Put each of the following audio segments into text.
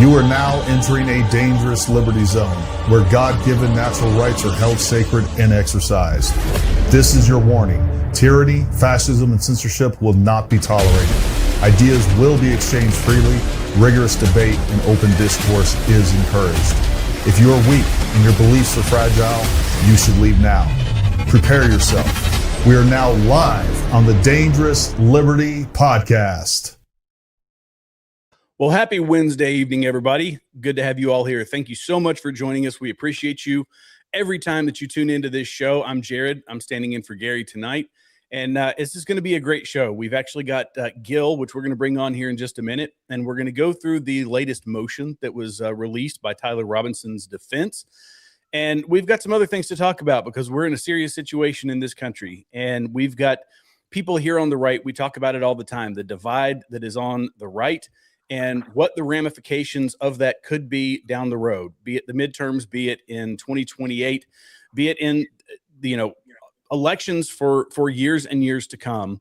You are now entering a dangerous liberty zone where God-given natural rights are held sacred and exercised. This is your warning. Tyranny, fascism, and censorship will not be tolerated. Ideas will be exchanged freely. Rigorous debate and open discourse is encouraged. If you are weak and your beliefs are fragile, you should leave now. Prepare yourself. We are now live on the Dangerous Liberty Podcast. Well, happy Wednesday evening, everybody. Good to have you all here. Thank you so much for joining us. We appreciate you every time that you tune into this show. I'm Jared. I'm standing in for Gary tonight. And this is going to be a great show. We've actually got Gil, which we're going to bring on here in just a minute. And we're going to go through the latest motion that was released by Tyler Robinson's defense. And we've got some other things to talk about because we're in a serious situation in this country. And we've got people here on the right. We talk about it all the time, the divide that is on the right and what the ramifications of that could be down the road, be it the midterms, be it in 2028, be it in, elections for years and years to come.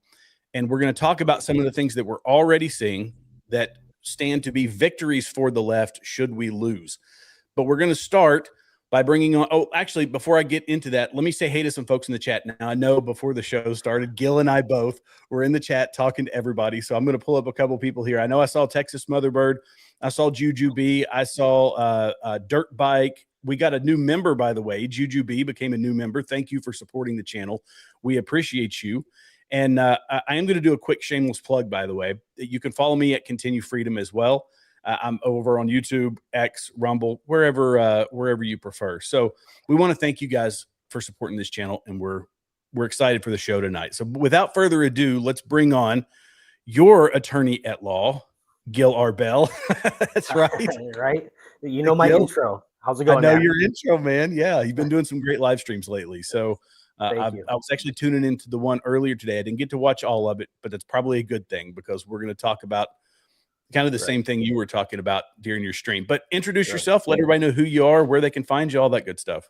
And we're going to talk about some of the things that we're already seeing that stand to be victories for the left should we lose. But we're going to start by bringing on, actually, before I get into that, let me say hey to some folks in the chat. Now, I know before the show started, Gil and I both were in the chat talking to everybody. So I'm going to pull up a couple people here. I know I saw Texas Motherbird. I saw Juju B. I saw Dirt Bike. We got a new member, by the way. Juju B became a new member. Thank you for supporting the channel. We appreciate you. And I am going to do a quick shameless plug, by the way. You can follow me at Continue Freedom as well. I'm over on YouTube, X, Rumble, wherever you prefer. So we want to thank you guys for supporting this channel, and we're excited for the show tonight. So without further ado, let's bring on your attorney at law, Gil R. Bell. That's right. Right. You know my Gil, intro. How's it going? I know your intro, man. Yeah, you've been doing some great live streams lately. So I was actually tuning into the one earlier today. I didn't get to watch all of it, but that's probably a good thing because we're going to talk about kind of the same thing you were talking about during your stream. But introduce yourself, let everybody know who you are, where they can find you, all that good stuff.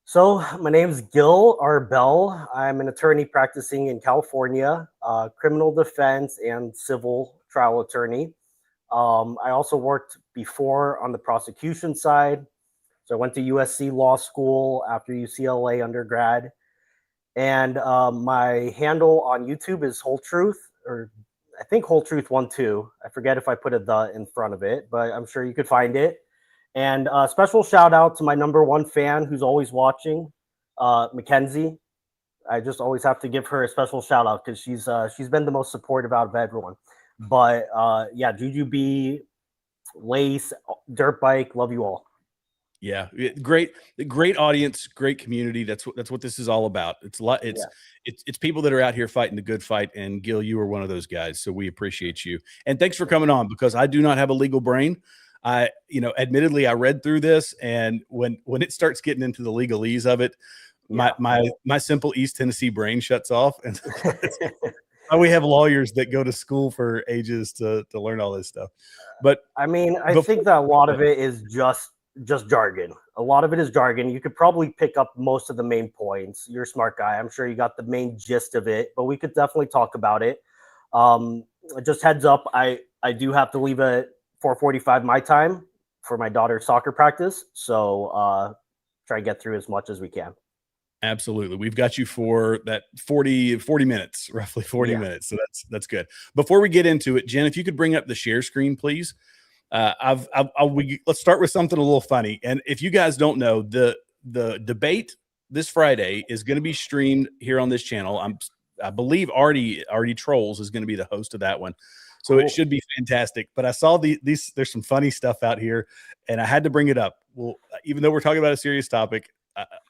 So my name is Gil R. Bell. I'm an attorney practicing in California, criminal defense and civil trial attorney. I also worked before on the prosecution side. So I went to USC Law School after UCLA undergrad. And my handle on YouTube is Whole Truth, or I think Whole Truth 1-2. I forget if I put a "the" in front of it, but I'm sure you could find it. And special shout out to my #1 fan who's always watching, Mackenzie. I just always have to give her a special shout out because she's been the most supportive out of everyone. But yeah, Juju B, Lace, Dirt Bike, love you all. Yeah, great audience, great community. That's what this is all about. It's people that are out here fighting the good fight. And Gil, you are one of those guys, so we appreciate you. And thanks for coming on because I do not have a legal brain. Admittedly, I read through this, and when it starts getting into the legalese of it, my simple East Tennessee brain shuts off. And we have lawyers that go to school for ages to learn all this stuff. But I mean, I think that a lot of it is just jargon. A lot of it is jargon. You could probably pick up most of the main points. You're a smart guy. I'm sure you got the main gist of it, but we could definitely talk about it. Just heads up, I do have to leave at 4:45 my time for my daughter's soccer practice. So try to get through as much as we can. Absolutely. We've got you for that 40 minutes, roughly 40 minutes. So that's good. Before we get into it, Jen, if you could bring up the share screen, please. Let's start with something a little funny. And if you guys don't know, the debate this Friday is going to be streamed here on this channel. I believe Artie Trolls is going to be the host of that one. So It should be fantastic. But I saw there's some funny stuff out here and I had to bring it up. Well, even though we're talking about a serious topic,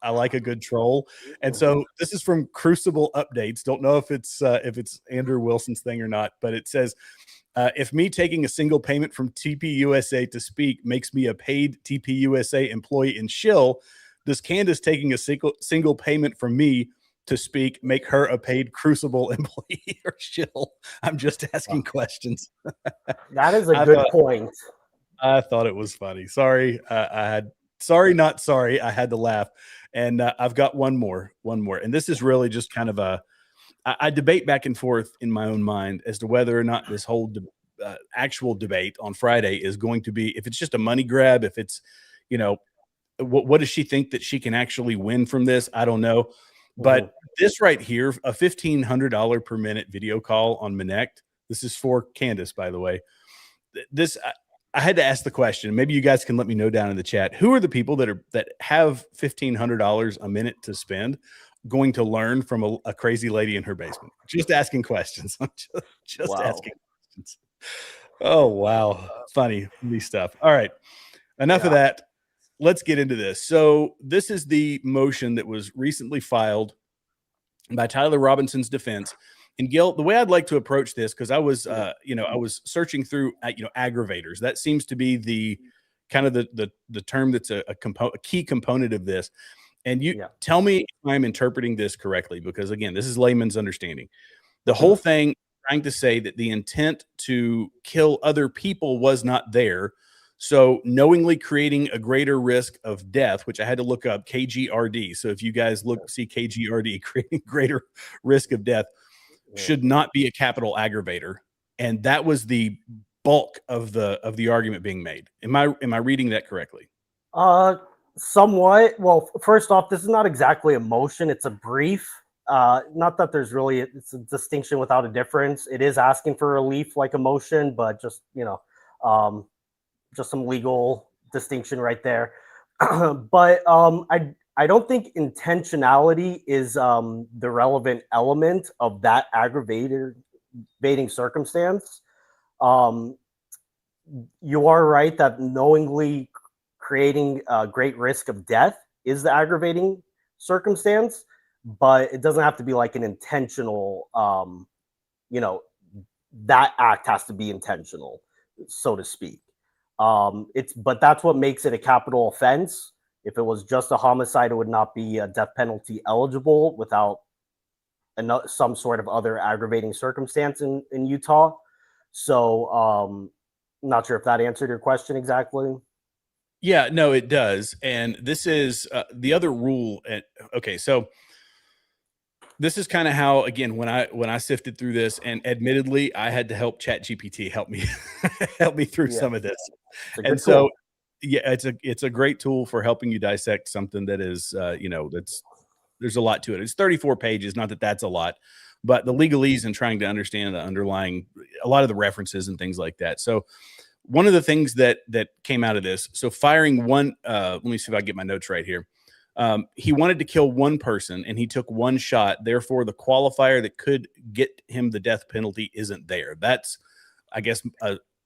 I like a good troll. And so this is from Crucible Updates. Don't know if it's Andrew Wilson's thing or not, but it says, if me taking a single payment from TPUSA to speak makes me a paid TPUSA employee in shill, does Candace taking a single payment from me to speak make her a paid Crucible employee or shill? I'm just asking questions. That is a good point. I thought it was funny. Sorry, Sorry, not sorry. I had to laugh. And I've got one more. And this is really just kind of I debate back and forth in my own mind as to whether or not this whole actual debate on Friday is going to be, if it's just a money grab, if it's, what does she think that she can actually win from this? I don't know. But this right here, a $1,500 per minute video call on Minect. This is for Candace, by the way. This, I had to ask the question. Maybe you guys can let me know down in the chat. Who are the people that have $1,500 a minute to spend going to learn from a crazy lady in her basement? Just asking questions. I'm just asking questions. Oh, wow. Funny stuff. All right. Enough of that. Let's get into this. So this is the motion that was recently filed by Tyler Robinson's defense. And Gil, the way I'd like to approach this, because I was, I was searching through, aggravators. That seems to be the kind of the term that's a key component of this. And you tell me if I'm interpreting this correctly, because again, this is layman's understanding. The whole thing trying to say that the intent to kill other people was not there. So knowingly creating a greater risk of death, which I had to look up, KGRD. So if you guys see KGRD, creating greater risk of death, should not be a capital aggravator. And that was the bulk of the argument being made. Am I reading that correctly? Somewhat. Well, first off, this is not exactly a motion. It's a brief. Not that there's really, it's a distinction without a difference. It is asking for relief like a motion, but just, just some legal distinction right there. But I don't think intentionality is the relevant element of that aggravating circumstance. You are right that knowingly creating a great risk of death is the aggravating circumstance, but it doesn't have to be like an intentional, that act has to be intentional, so to speak. But that's what makes it a capital offense. If it was just a homicide, it would not be a death penalty eligible without some sort of other aggravating circumstance in Utah. So not sure if that answered your question exactly. Yeah, no, it does. And this is the other rule. Okay, so this is kind of how, again, when I sifted through this, and admittedly, I had to help ChatGPT help me through some of this. And so, it's a great tool for helping you dissect something that is, there's a lot to it. It's 34 pages. Not that that's a lot, but the legalese and trying to understand the underlying, a lot of the references and things like that. So one of the things that came out of this, so firing one, let me see if I can get my notes right here. He wanted to kill one person and he took one shot. Therefore, the qualifier that could get him the death penalty isn't there. That's, I guess,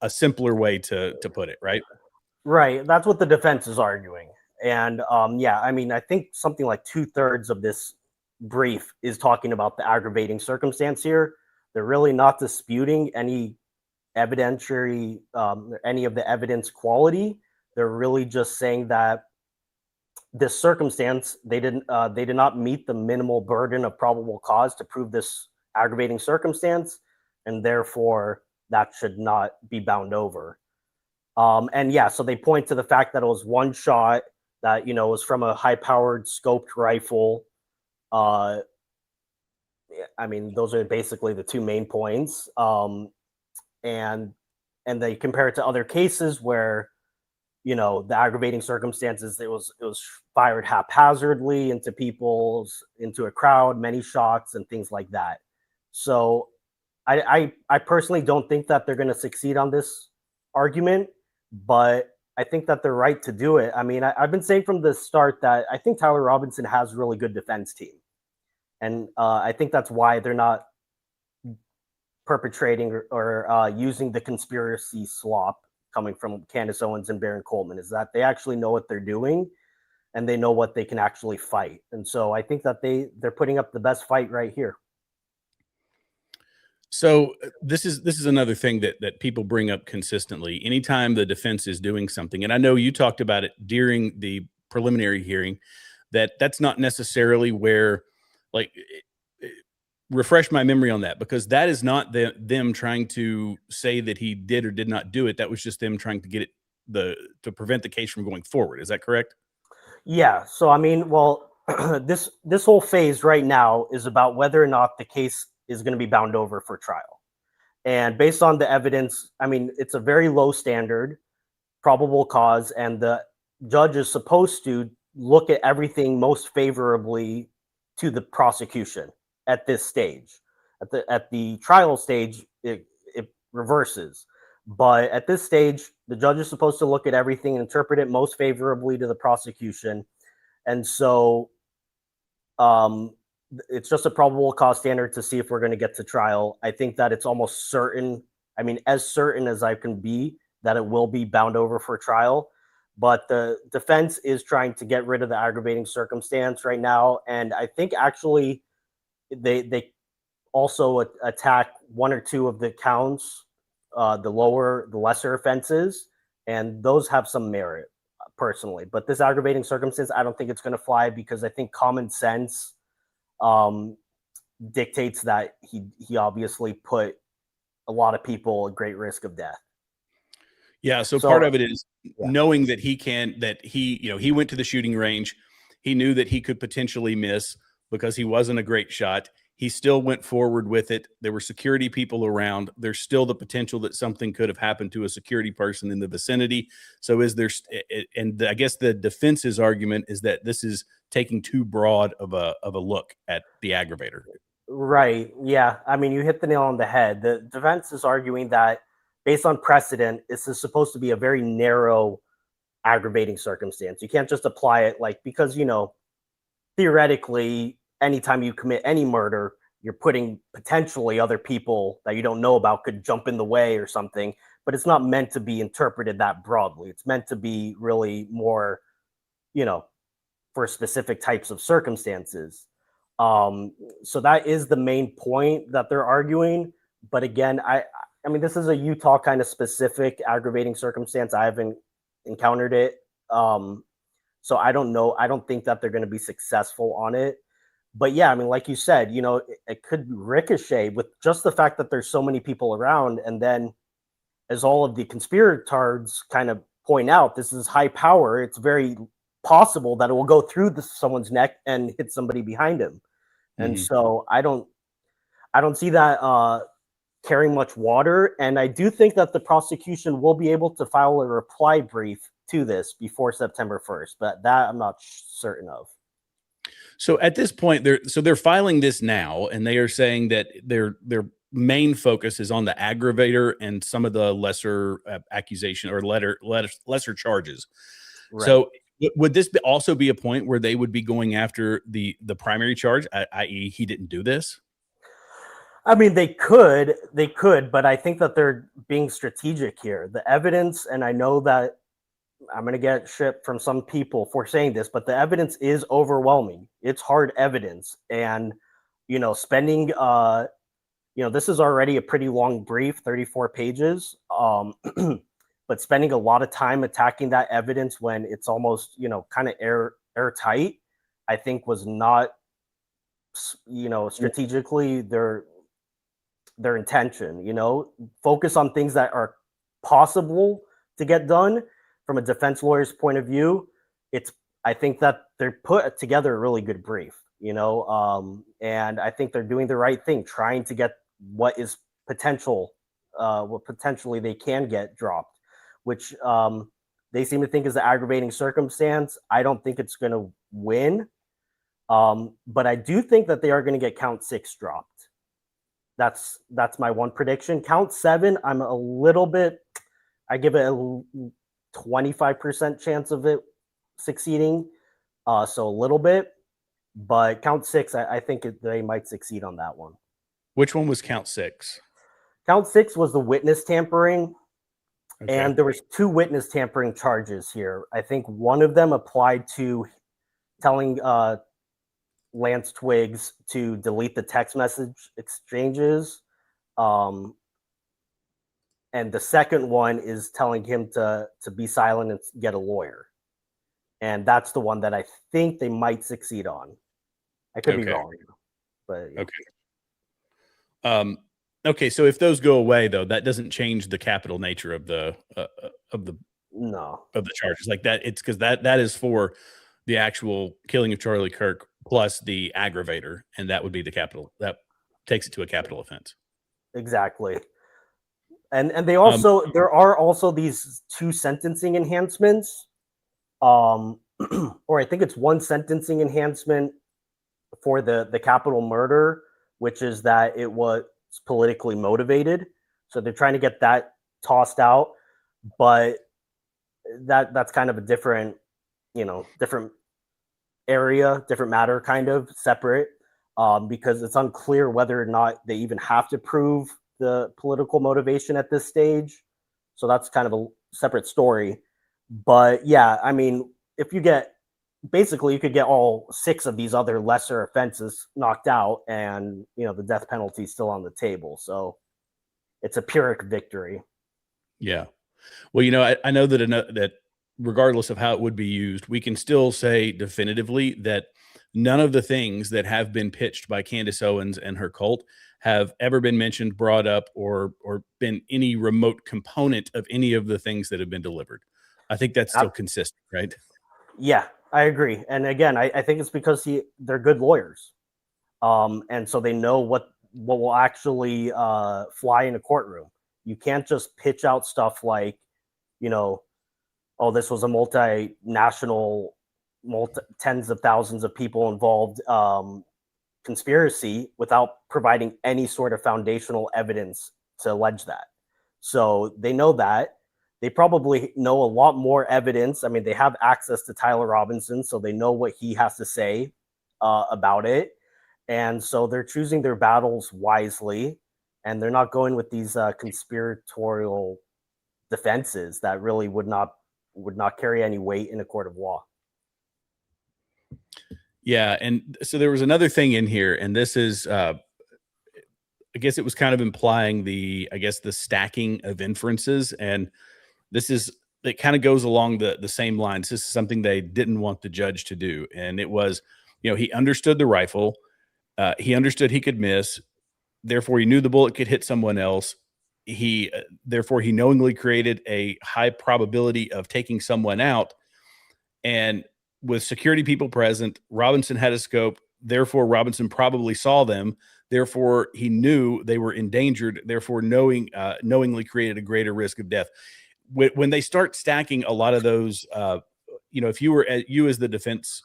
a simpler way to put it, right? Right. That's what the defense is arguing. And I mean, I think something like 2/3 of this brief is talking about the aggravating circumstance here. They're really not disputing any evidentiary, any of the evidence quality. They're really just saying that this circumstance, they did not meet the minimal burden of probable cause to prove this aggravating circumstance, and therefore that should not be bound over. So they point to the fact that it was one shot, that was from a high-powered scoped rifle. I mean, those are basically the two main points. And they compare it to other cases where the aggravating circumstances, it was fired haphazardly into a crowd, many shots and things like that. So I personally don't think that they're going to succeed on this argument, but I think that they're right to do it. I mean, I've been saying from the start that I think Tyler Robinson has a really good defense team. And I think that's why they're not perpetrating or using the conspiracy slop coming from Candace Owens and Baron Coleman, is that they actually know what they're doing and they know what they can actually fight. And so I think that they're putting up the best fight right here. So this is another thing that people bring up consistently. Anytime the defense is doing something, and I know you talked about it during the preliminary hearing, that's not necessarily where, like, refresh my memory on that, because that is not them trying to say that he did or did not do it. That was just them trying to get it to prevent the case from going forward. Is that correct? Yeah. So I mean, well, this whole phase right now is about whether or not the case is going to be bound over for trial. And based on the evidence, I mean, it's a very low standard, probable cause, and the judge is supposed to look at everything most favorably to the prosecution at this stage. At the trial stage, it reverses. But at this stage, the judge is supposed to look at everything and interpret it most favorably to the prosecution. And so it's just a probable cause standard to see if we're going to get to trial. I think that it's almost certain, I mean, as certain as I can be, that it will be bound over for trial. But the defense is trying to get rid of the aggravating circumstance right now. And I think actually they also attack one or two of the counts, the lesser offenses, and those have some merit personally. But this aggravating circumstance, I don't think it's going to fly, because I think common sense dictates that he obviously put a lot of people at great risk of death. Yeah. So part of it is knowing that he went to the shooting range. He knew that he could potentially miss because he wasn't a great shot. He still went forward with it. There were security people around. There's still the potential that something could have happened to a security person in the vicinity. So I guess the defense's argument is that this is taking too broad of a look at the aggravator. Right. Yeah. I mean, you hit the nail on the head. The defense is arguing that based on precedent, this is supposed to be a very narrow aggravating circumstance. You can't just apply it because, theoretically, anytime you commit any murder, you're putting potentially other people that you don't know about could jump in the way or something, but it's not meant to be interpreted that broadly. It's meant to be really more, for specific types of circumstances. So that is the main point that they're arguing. But again, I mean, this is a Utah kind of specific aggravating circumstance. I haven't encountered it. So I don't know. I don't think that they're going to be successful on it. But yeah, I mean, like you said, it could ricochet with just the fact that there's so many people around. And then as all of the conspirators kind of point out, this is high power. It's very possible that it will go through someone's neck and hit somebody behind him. And so I don't see that carrying much water. And I do think that the prosecution will be able to file a reply brief to this before September 1st, but that I'm not certain of. So at this point, they're filing this now, and they are saying that their main focus is on the aggravator and some of the lesser accusation or lesser charges. Right. So would this also be a point where they would be going after the primary charge, i.e., he didn't do this? I mean, they could, but I think that they're being strategic here. The evidence, and I know that I'm going to get shit from some people for saying this, but the evidence is overwhelming. It's hard evidence. And, spending, this is already a pretty long brief, 34 pages. But spending a lot of time attacking that evidence when it's almost, kind of airtight, I think was not, strategically their intention. Focus on things that are possible to get done. From a defense lawyer's point of view, I think that they're put together a really good brief, and I think they're doing the right thing, trying to get what potentially they can get dropped, which they seem to think is the aggravating circumstance. I don't think it's going to win, but I do think that they are going to get count 6 dropped. That's my one prediction. Count 7, I give it a 25% chance of it succeeding, so a little bit, but count 6, I think they might succeed on that one. Which one was count 6? Count 6 was the witness tampering, and there was 2 witness tampering charges here. I think one of them applied to telling Lance Twiggs to delete the text message exchanges, and the second one is telling him to be silent and get a lawyer. And that's the one that I think they might succeed on. I could be wrong, but yeah. Okay. So if those go away, though, that doesn't change the capital nature of the charges like that. It's because that is for the actual killing of Charlie Kirk plus the aggravator, and that would be the capital. That takes it to a capital offense. Exactly. And they also there are also these 2 sentencing enhancements, or I think it's 1 sentencing enhancement for the capital murder, which is that it was politically motivated. So they're trying to get that tossed out, but that's kind of a different, different area, different matter, kind of separate, because it's unclear whether or not they even have to prove the political motivation at this stage. So that's kind of a separate story. But yeah, I mean, if you get basically you could get all 6 of these other lesser offenses knocked out, and the death penalty is still on the table. So it's a Pyrrhic victory. Yeah. Well, I know that regardless of how it would be used, we can still say definitively that none of the things that have been pitched by Candace Owens and her cult have ever been mentioned, brought up, or been any remote component of any of the things that have been delivered. I think that's still consistent, right? Yeah, I agree. And again, I think it's because they're good lawyers. And so they know what will actually fly in a courtroom. You can't just pitch out stuff like, oh, this was a multinational, tens of thousands of people involved conspiracy without providing any sort of foundational evidence to allege that. So they know that. They probably know a lot more evidence. I mean, they have access to Tyler Robinson, so they know what he has to say about it. And so they're choosing their battles wisely, and they're not going with these conspiratorial defenses that really would not carry any weight in a court of law. Yeah, and so there was another thing in here, and this is, I guess it was kind of implying the stacking of inferences, and it kind of goes along the same lines. This is something they didn't want the judge to do, and it was, he understood the rifle, he understood he could miss, therefore he knew the bullet could hit someone else. Therefore he knowingly created a high probability of taking someone out, and with security people present, Robinson had a scope. Therefore, Robinson probably saw them. Therefore, he knew they were endangered. Therefore, knowingly created a greater risk of death. When they start stacking a lot of those, if you as the defense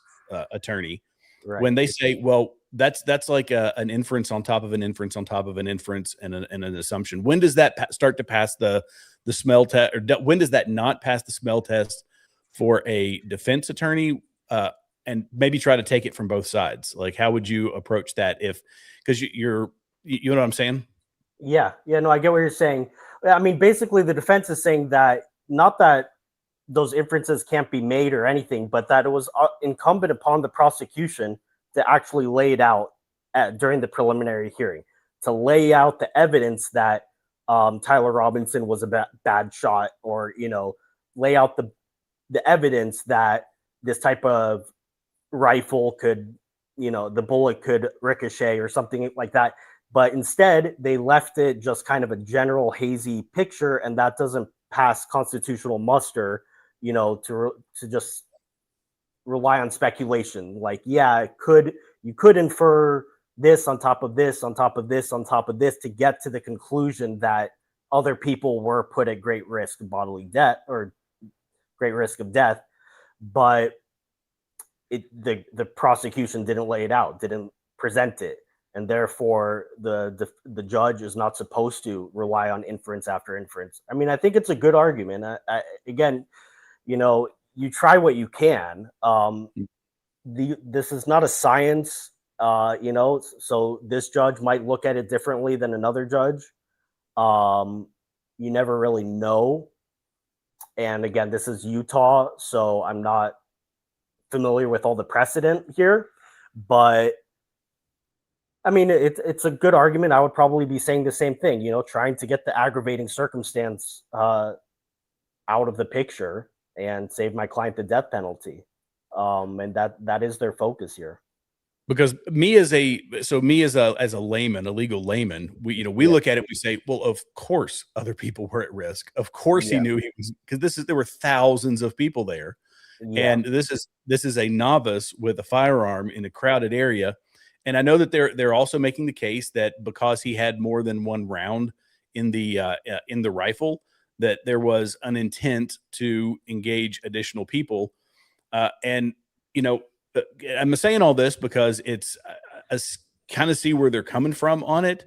attorney, right, when they say, well, that's like an inference on top of an inference on top of an inference and an assumption. When does that start to pass the smell test, or when does that not pass the smell test for a defense attorney? And maybe try to take it from both sides. Like, how would you approach that because you know what I'm saying? Yeah. No, I get what you're saying. I mean, basically the defense is saying that not that those inferences can't be made or anything, but that it was incumbent upon the prosecution to actually lay it out during the preliminary hearing, to lay out the evidence that Tyler Robinson was a bad shot, or, lay out the evidence that this type of rifle could, the bullet could ricochet or something like that. But instead, they left it just kind of a general hazy picture, and that doesn't pass constitutional muster, to just rely on speculation. Like, yeah, you could infer this on top of this, on top of this, on top of this, to get to the conclusion that other people were put at great risk of bodily death or great risk of death. But the prosecution didn't lay it out, didn't present it, and therefore the judge is not supposed to rely on inference after inference. I mean, I think it's a good argument. Again, you try what you can. This is not a science, so this judge might look at it differently than another judge. You never really know. And again, this is Utah, so I'm not familiar with all the precedent here, but I mean, it's a good argument. I would probably be saying the same thing, trying to get the aggravating circumstance out of the picture and save my client the death penalty. And that is their focus here. Because me as a layman, a legal layman, we look at it, we say, well, of course other people were at risk. Of course he knew he was, because there were thousands of people there. Yeah. And this is a novice with a firearm in a crowded area. And I know that they're also making the case that because he had more than one round in the rifle, that there was an intent to engage additional people. And, I'm saying all this because it's kind of see where they're coming from on it.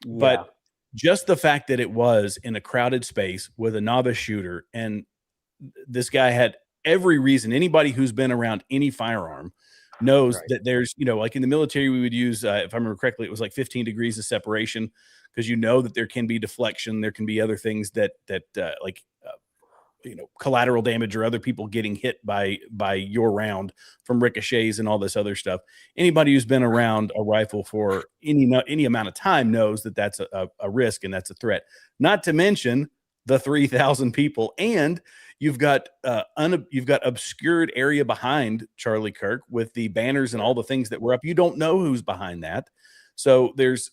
Yeah. But just the fact that it was in a crowded space with a novice shooter, and this guy had every reason. Anybody who's been around any firearm knows Right. that there's, like in the military, we would use, if I remember correctly, it was like 15 degrees of separation, because that there can be deflection. There can be other things that collateral damage or other people getting hit by your round from ricochets and all this other stuff. Anybody who's been around a rifle for any amount of time knows that that's a risk and that's a threat. Not to mention the 3,000 people, and you've got obscured area behind Charlie Kirk with the banners and all the things that were up. You don't know who's behind that. So there's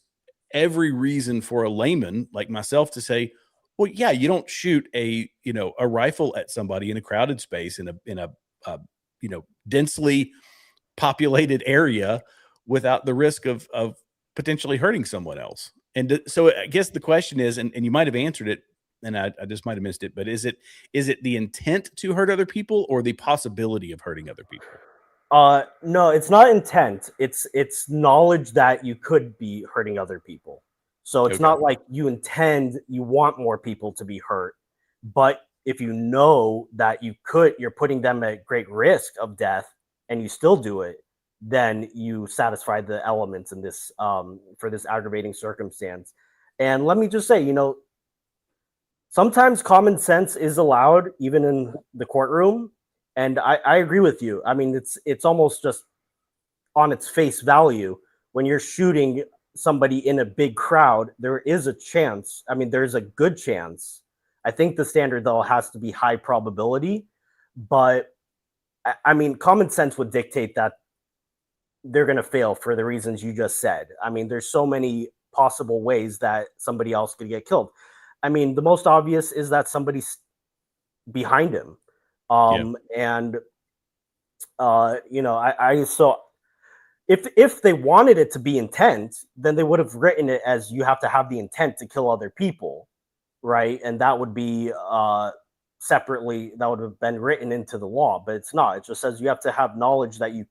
every reason for a layman like myself to say, well, yeah, you don't shoot a rifle at somebody in a crowded space in a densely populated area without the risk of potentially hurting someone else. And so I guess the question is, and you might have answered it, and I just might have missed it, but is it the intent to hurt other people or the possibility of hurting other people? No, it's not intent. It's knowledge that you could be hurting other people. So it's not like you want more people to be hurt, but if you know that you're putting them at great risk of death and you still do it, then you satisfy the elements in this, for this aggravating circumstance. And let me just say, sometimes common sense is allowed even in the courtroom. And I agree with you. I mean, it's almost just on its face value when you're shooting somebody in a big crowd, there is a chance. I mean, there's a good chance. I think the standard, though, has to be high probability. But I mean, common sense would dictate that they're going to fail for the reasons you just said. I mean, there's so many possible ways that somebody else could get killed. I mean, the most obvious is that somebody's behind him. And, so if they wanted it to be intent, then they would have written it as you have to have the intent to kill other people, right? And that would be separately, that would have been written into the law, but it's not. It just says you have to have knowledge that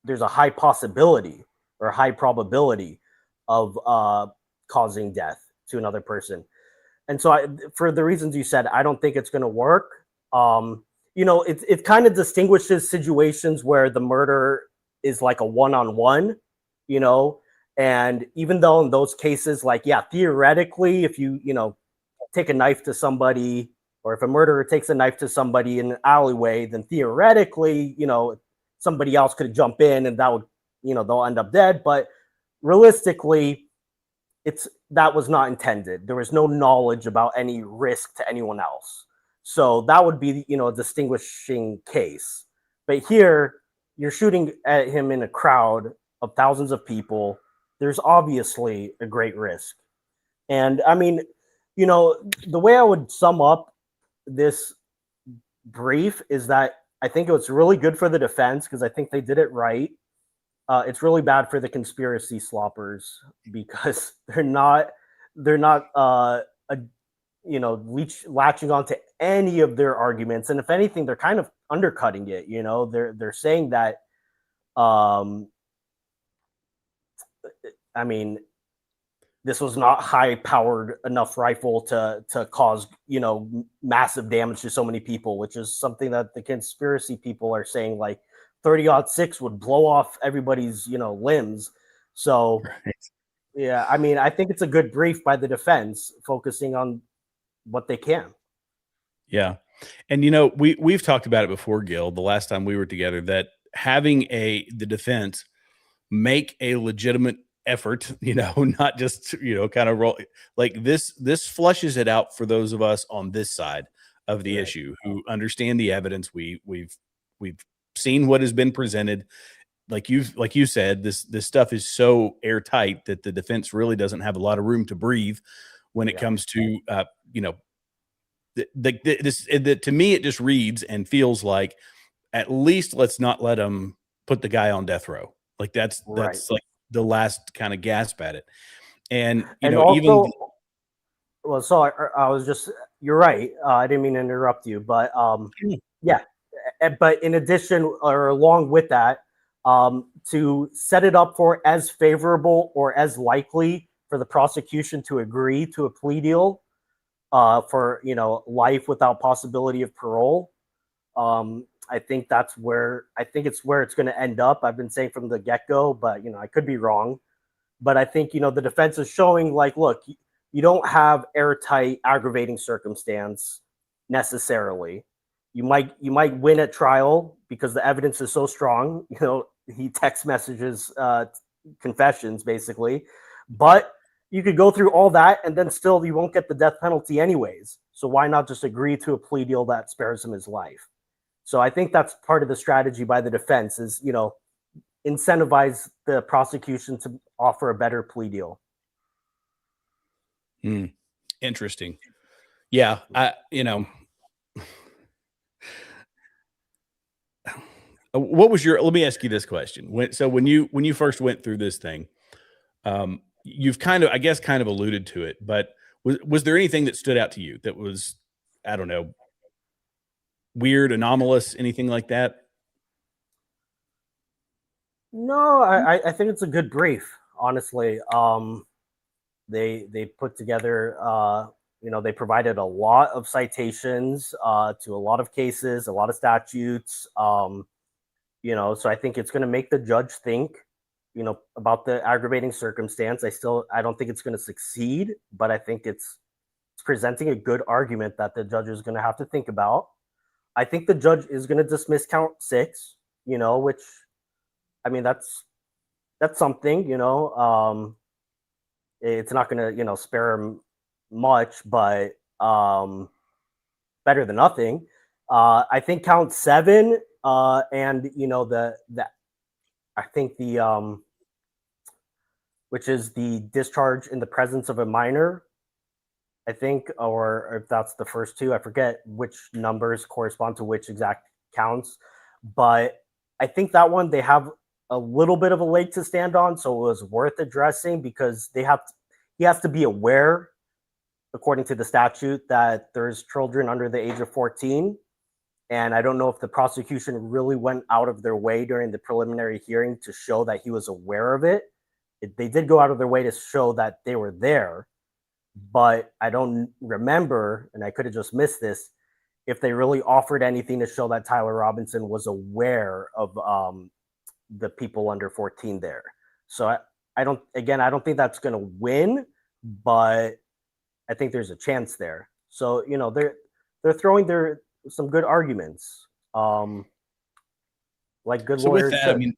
there's a high possibility or high probability of causing death to another person. And so for the reasons you said, I don't think it's going to work. It kind of distinguishes situations where the murder is like a one-on-one, and even though in those cases, like, yeah, theoretically, if you take a knife to somebody, or if a murderer takes a knife to somebody in an alleyway, then theoretically, somebody else could jump in and that would, they'll end up dead. But realistically, that was not intended. There was no knowledge about any risk to anyone else. So that would be, a distinguishing case. But here, you're shooting at him in a crowd of thousands of people. There's obviously a great risk. And I mean, the way I would sum up this brief is that I think it was really good for the defense because I think they did it right. It's really bad for the conspiracy sloppers because they're not latching on to any of their arguments, and if anything, they're kind of undercutting it. They're saying that, I mean, this was not high-powered enough rifle to cause massive damage to so many people, which is something that the conspiracy people are saying, like 30-06 would blow off everybody's limbs. So right. Yeah, I mean, I think it's a good brief by the defense, focusing on what they can. Yeah. And, we've talked about it before, Gil, the last time we were together, that having the defense make a legitimate effort, not just, kind of roll like this flushes it out for those of us on this side of the issue who understand the evidence. We've seen what has been presented. Like you said, this stuff is so airtight that the defense really doesn't have a lot of room to breathe when it comes to, to me, it just reads and feels like, at least let's not let them put the guy on death row. Like that's like the last kind of gasp at it. And, And even, also, well, so I was just, you're right. I didn't mean to interrupt you, but yeah. But in addition, or along with that, to set it up for as favorable or as likely for the prosecution to agree to a plea deal for life without possibility of parole. I think it's where it's going to end up. I've been saying from the get-go, but I could be wrong. But I think the defense is showing, like, look, you don't have airtight aggravating circumstance necessarily. You might win at trial because the evidence is so strong. He text messages confessions basically, but you could go through all that and then still you won't get the death penalty anyways. So why not just agree to a plea deal that spares him his life? So I think that's part of the strategy by the defense is, incentivize the prosecution to offer a better plea deal. Interesting. Yeah. What was let me ask you this question. When you first went through this thing, you've kind of alluded to it, but was there anything that stood out to you that was, I don't know, weird, anomalous, anything like that? No, I think it's a good brief, honestly. They put together, they provided a lot of citations to a lot of cases, a lot of statutes. So I think it's going to make the judge think, about the aggravating circumstance. I don't think it's going to succeed, but I think it's presenting a good argument that the judge is going to have to think about. I think the judge is going to dismiss count 6, which, I mean, that's something, it's not going to, spare him much, but better than nothing. I think count 7 and I think the which is the discharge in the presence of a minor, I think, or if that's the first 2, I forget which numbers correspond to which exact counts, but I think that one they have a little bit of a leg to stand on, so it was worth addressing because he has to be aware, according to the statute, that there's children under the age of 14. And I don't know if the prosecution really went out of their way during the preliminary hearing to show that he was aware of it. They did go out of their way to show that they were there, but I don't remember, and I could have just missed this, if they really offered anything to show that Tyler Robinson was aware of the people under 14 there. So I don't think that's going to win, but I think there's a chance there. So, they're throwing some good arguments. Like good So lawyers with that, should. I mean,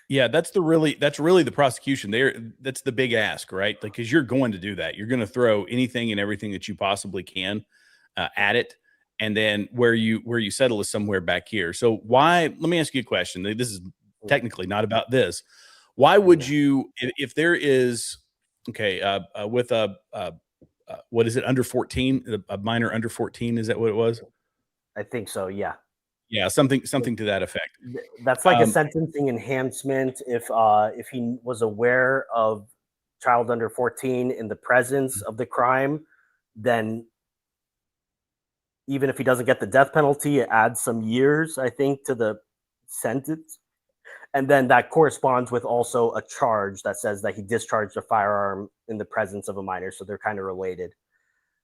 yeah, that's really the prosecution there. That's the big ask, right? Like, cause you're going to do that. You're going to throw anything and everything that you possibly can at it. And then where you settle is somewhere back here. So let me ask you a question. This is technically not about this. Why would you, if there is, okay, with what is it, under 14, a minor under 14? Is that what it was? I think so. Yeah. Yeah. Something to that effect. That's like a sentencing enhancement. If he was aware of child under 14 in the presence of the crime, then even if he doesn't get the death penalty, it adds some years, I think, to the sentence. And then that corresponds with also a charge that says that he discharged a firearm in the presence of a minor. So they're kind of related.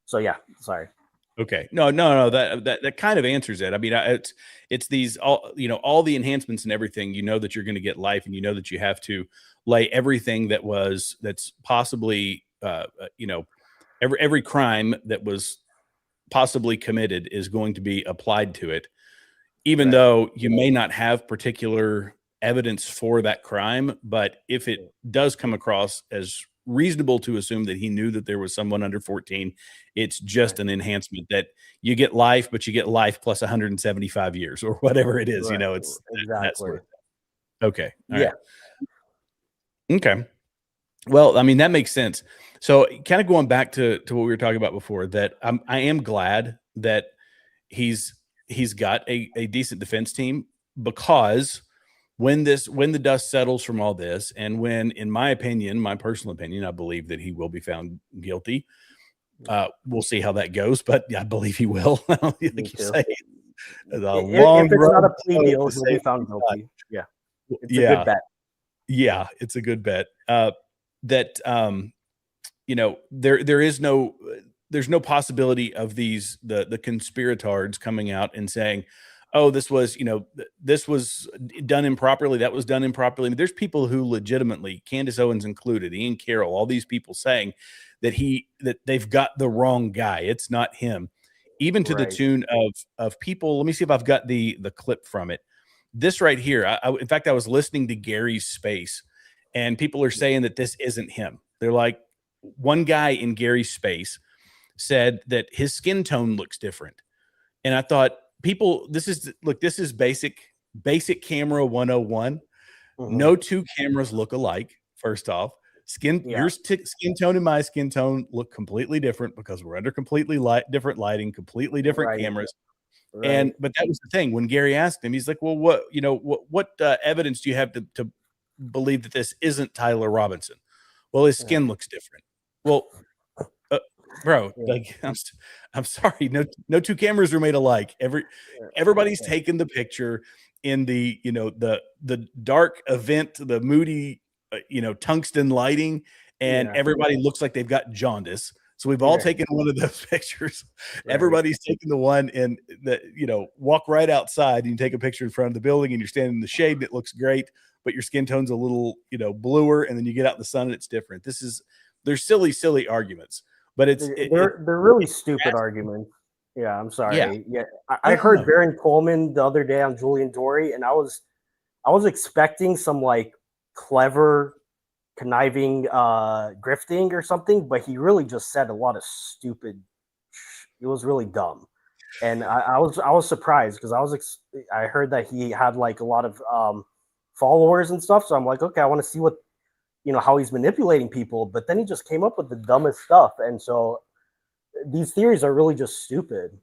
So yeah, sorry. Okay. No, that kind of answers it. I mean, it's these all the enhancements and everything, that you're going to get life, and that you have to lay everything that's possibly, every crime that was possibly committed is going to be applied to it, even Right. though you may not have particular evidence for that crime. But if it does come across as reasonable to assume that he knew that there was someone under 14, it's just an enhancement that you get life, but you get life plus 175 years or whatever it is. Right. It's exactly. that sort of thing. Okay. All Yeah. right. Okay. Well, I mean, that makes sense. So kind of going back to what we were talking about before, that I am glad that he's got a decent defense team, because when the dust settles from all this, and when, in my opinion, my personal opinion, I believe that he will be found guilty. We'll see how that goes, but I believe he will. Like you say, If it's not a plea deal, he'll be found guilty. Yeah, it's a good bet. Yeah, it's a good bet. There's no possibility of the conspirators coming out and saying, oh, this was done improperly, that was done improperly. I mean, there's people who legitimately, Candace Owens included, Ian Carroll, all these people saying that they've got the wrong guy. It's not him. Even to the tune of people. Let me see if I've got the clip from it. This right here. In fact, I was listening to Gary's space, and people are saying that this isn't him. They're like, one guy in Gary's space said that his skin tone looks different. And I thought, people, this is basic camera 101. No two cameras look alike. First off, your skin tone and my skin tone look completely different because we're under completely different lighting, completely different cameras. But that was the thing. When Gary asked him, he's like, well, what evidence do you have to believe that this isn't Tyler Robinson? Well, his skin looks different. Well, bro, like, I'm sorry. No two cameras are made alike. Everybody's taken the picture in the dark event, the moody, tungsten lighting, and everybody looks like they've got jaundice. So we've all taken one of those pictures. Everybody's taken the one and walk right outside and you take a picture in front of the building and you're standing in the shade and it looks great, but your skin tone's a little, bluer, and then you get out in the sun and it's different. They're silly arguments, but they're really stupid arguments. Yeah, I'm sorry. Yeah, I heard Baron Coleman the other day on Julian Dory, and I was expecting some like clever, conniving grifting or something, but he really just said a lot of stupid. It was really dumb, and I was surprised because I heard that he had like a lot of followers and stuff. So I'm like, okay, I want to see what how he's manipulating people. But then he just came up with the dumbest stuff, and so these theories are really just stupid.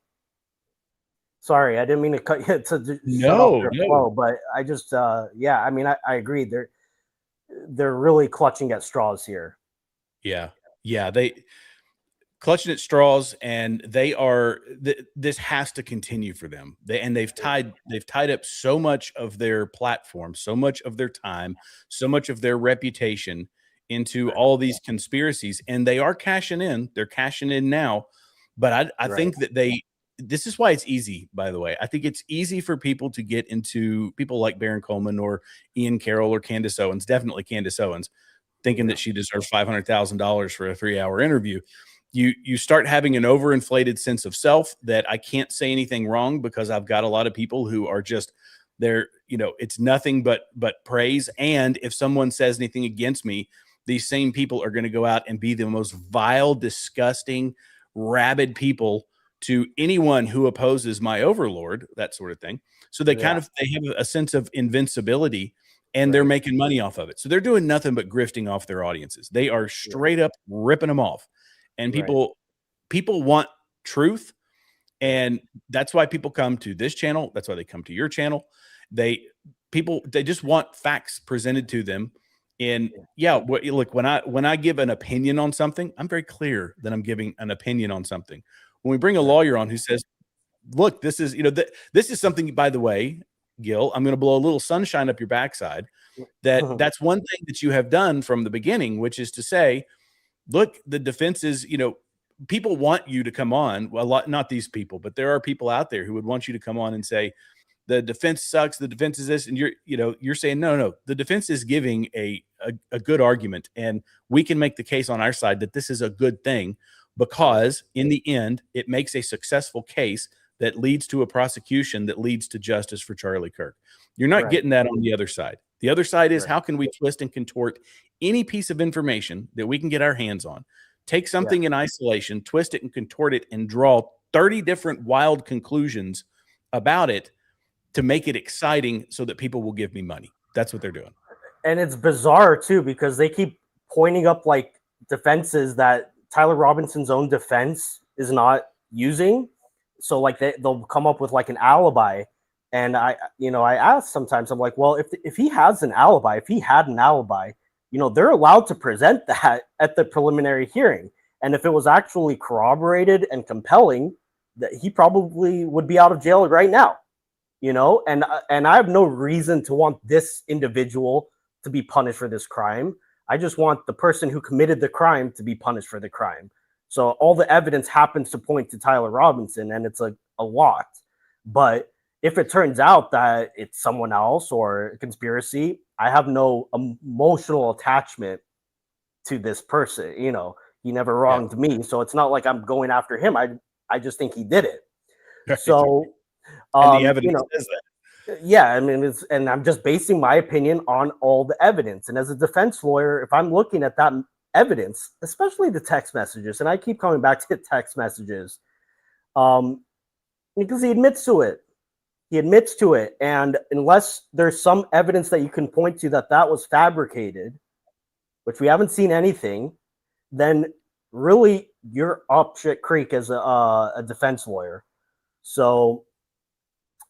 Sorry, I didn't mean to cut you to shut off your flow, but I just I mean, I agree. They're really clutching at straws here. Yeah, they clutching at straws, and they are. This has to continue for them. They've tied up so much of their platform, so much of their time, so much of their reputation into all these conspiracies, and they are cashing in. They're cashing in now, but I think that this is why it's easy, by the way. I think it's easy for people to get into people like Baron Coleman or Ian Carroll or Candace Owens, definitely Candace Owens, thinking that she deserves $500,000 for a 3-hour interview. You start having an overinflated sense of self that I can't say anything wrong because I've got a lot of people who are just there, it's nothing but praise. And if someone says anything against me, these same people are going to go out and be the most vile, disgusting, rabid people to anyone who opposes my overlord, that sort of thing. So they have a sense of invincibility, and they're making money off of it. So they're doing nothing but grifting off their audiences. They are straight up ripping them off. And people want truth. And that's why people come to this channel. That's why they come to your channel. They just want facts presented to them. And look, when I give an opinion on something, I'm very clear that I'm giving an opinion on something. When we bring a lawyer on who says, look, this is, this is something, by the way, Gil, I'm going to blow a little sunshine up your backside. That's one thing that you have done from the beginning, which is to say, look, the defense is, people want you to come on. Well, not these people, but there are people out there who would want you to come on and say, the defense sucks. The defense is this. And you're saying, no, the defense is giving a good argument. And we can make the case on our side that this is a good thing because in the end, it makes a successful case that leads to a prosecution that leads to justice for Charlie Kirk. You're not getting that on the other side. The other side is how can we twist and contort any piece of information that we can get our hands on, take something in isolation, twist it and contort it, and draw 30 different wild conclusions about it to make it exciting so that people will give me money. That's what they're doing. And it's bizarre too, because they keep pointing up like defenses that Tyler Robinson's own defense is not using. So like they'll come up with like an alibi And I ask sometimes, I'm like, well, if he has an alibi, if he had an alibi, they're allowed to present that at the preliminary hearing. And if it was actually corroborated and compelling, that he probably would be out of jail right now, and I have no reason to want this individual to be punished for this crime. I just want the person who committed the crime to be punished for the crime. So all the evidence happens to point to Tyler Robinson, and it's a lot. But if it turns out that it's someone else or a conspiracy, I have no emotional attachment to this person. He never wronged me, so it's not like I'm going after him. I just think he did it. Right. So, and the evidence says that. Yeah, I mean, and I'm just basing my opinion on all the evidence. And as a defense lawyer, if I'm looking at that evidence, especially the text messages, and I keep coming back to the text messages, because he admits to it. He admits to it. And unless there's some evidence that you can point to that was fabricated, which we haven't seen anything, then really you're up shit creek as a defense lawyer. So,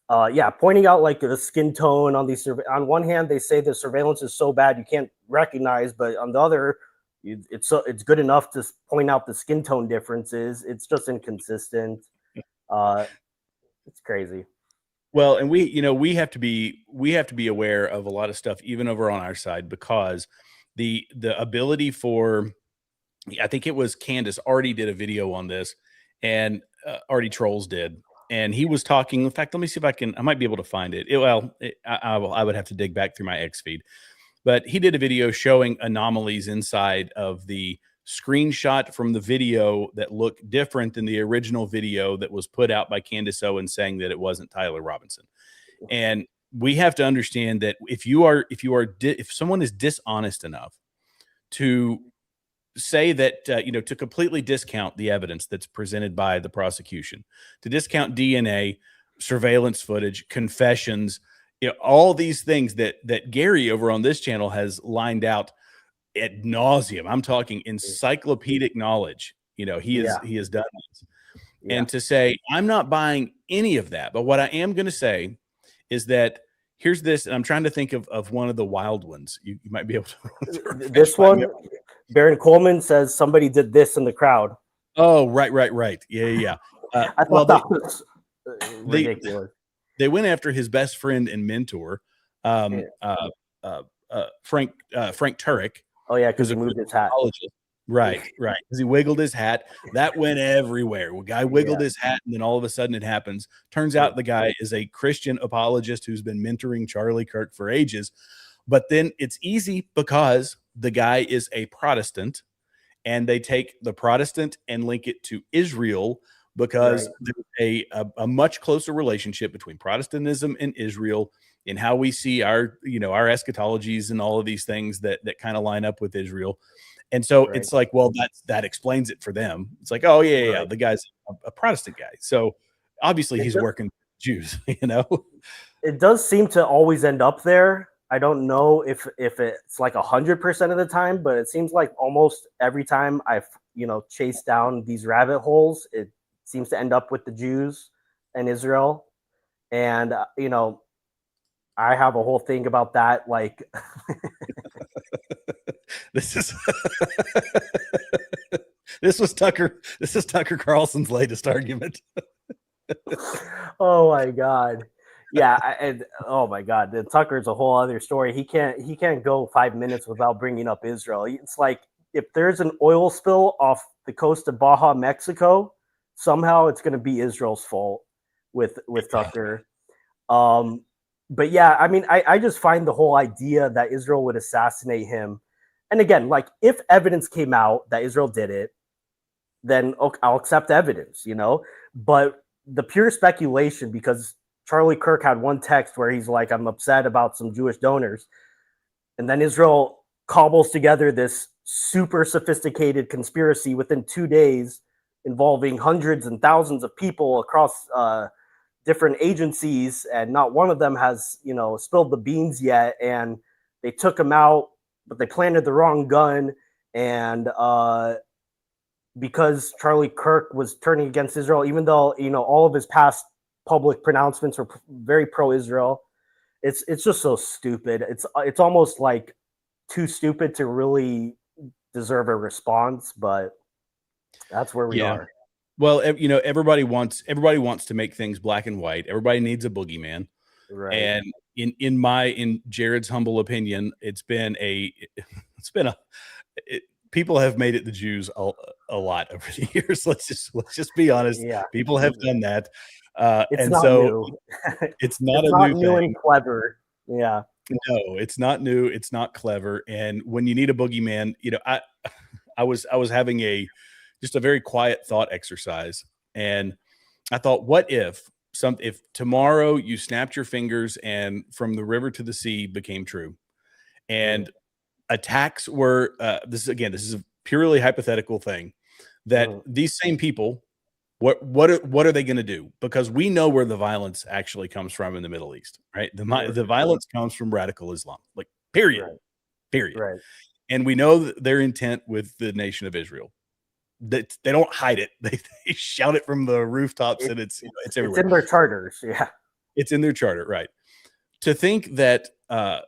pointing out like the skin tone on these on one hand, they say the surveillance is so bad you can't recognize, but on the other, it's good enough to point out the skin tone differences. It's just inconsistent. It's crazy. Well, and we have to be aware of a lot of stuff even over on our side, because the ability for, I think it was Candace already did a video on this, and Artie Trolls did. And he was talking. In fact, let me see if I might be able to find it. I would have to dig back through my X feed, but he did a video showing anomalies inside of the screenshot from the video that looked different than the original video that was put out by Candace Owens, saying that it wasn't Tyler Robinson. And we have to understand that if someone is dishonest enough to say that, to completely discount the evidence that's presented by the prosecution, to discount DNA, surveillance footage, confessions, all these things that Gary over on this channel has lined out ad nauseum. I'm talking encyclopedic knowledge. He has done this. Yeah. And to say, I'm not buying any of that. But what I am going to say is that here's this, and I'm trying to think of one of the wild ones. You might be able to. This one, Baron Coleman says somebody did this in the crowd. Oh, right. Yeah. I thought that was ridiculous. They went after his best friend and mentor, Frank Turek. Oh yeah, because he moved his hat. Right. Because he wiggled his hat. That went everywhere. The guy wiggled his hat, and then all of a sudden it happens. Turns out the guy is a Christian apologist who's been mentoring Charlie Kirk for ages. But then it's easy because the guy is a Protestant, and they take the Protestant and link it to Israel, because there's a much closer relationship between Protestantism and Israel in how we see our eschatologies and all of these things that kind of line up with Israel. And so it's like, well, that explains it for them. It's like, oh yeah, the guy's a Protestant guy, so obviously he's working Jews. It does seem to always end up there. I don't know if it's like 100% of the time, but it seems like almost every time I've chased down these rabbit holes, it seems to end up with the Jews and Israel. And I have a whole thing about that. Like, this is Tucker Carlson's latest argument. Oh my God. Yeah, oh my God, the Tucker's a whole other story. He can't go 5 minutes without bringing up Israel. It's like if there's an oil spill off the coast of Baja, Mexico, somehow it's going to be Israel's fault with Tucker. But yeah, I mean, I just find the whole idea that Israel would assassinate him. And again, like if evidence came out that Israel did it, then okay, I'll accept evidence, But the pure speculation, because Charlie Kirk had one text where he's like, I'm upset about some Jewish donors. And then Israel cobbles together this super sophisticated conspiracy within 2 days involving hundreds and thousands of people across different agencies. And not one of them has, spilled the beans yet. And they took him out, but they planted the wrong gun. And because Charlie Kirk was turning against Israel, even though, all of his past public pronouncements were very pro-Israel. It's just so stupid. It's almost like too stupid to really deserve a response, but that's where we are. Well, everybody wants to make things black and white. Everybody needs a boogeyman. Right. And in Jared's humble opinion, people have made it the Jews a lot over the years. Let's just be honest. Yeah. People have done that. It's not new. It's not new and clever. Yeah. No, it's not new. It's not clever. And when you need a boogeyman, I was having just a very quiet thought exercise. And I thought, what if tomorrow you snapped your fingers and from the river to the sea became true, and attacks were this is a purely hypothetical thing, that these same people, what are they going to do? Because we know where the violence actually comes from in the Middle East, right? The violence comes from radical Islam, like period. Right. And we know their intent with the nation of Israel. They don't hide it. They shout it from the rooftops, and it's everywhere. It's in their charters. Yeah. It's in their charter, right? To think that the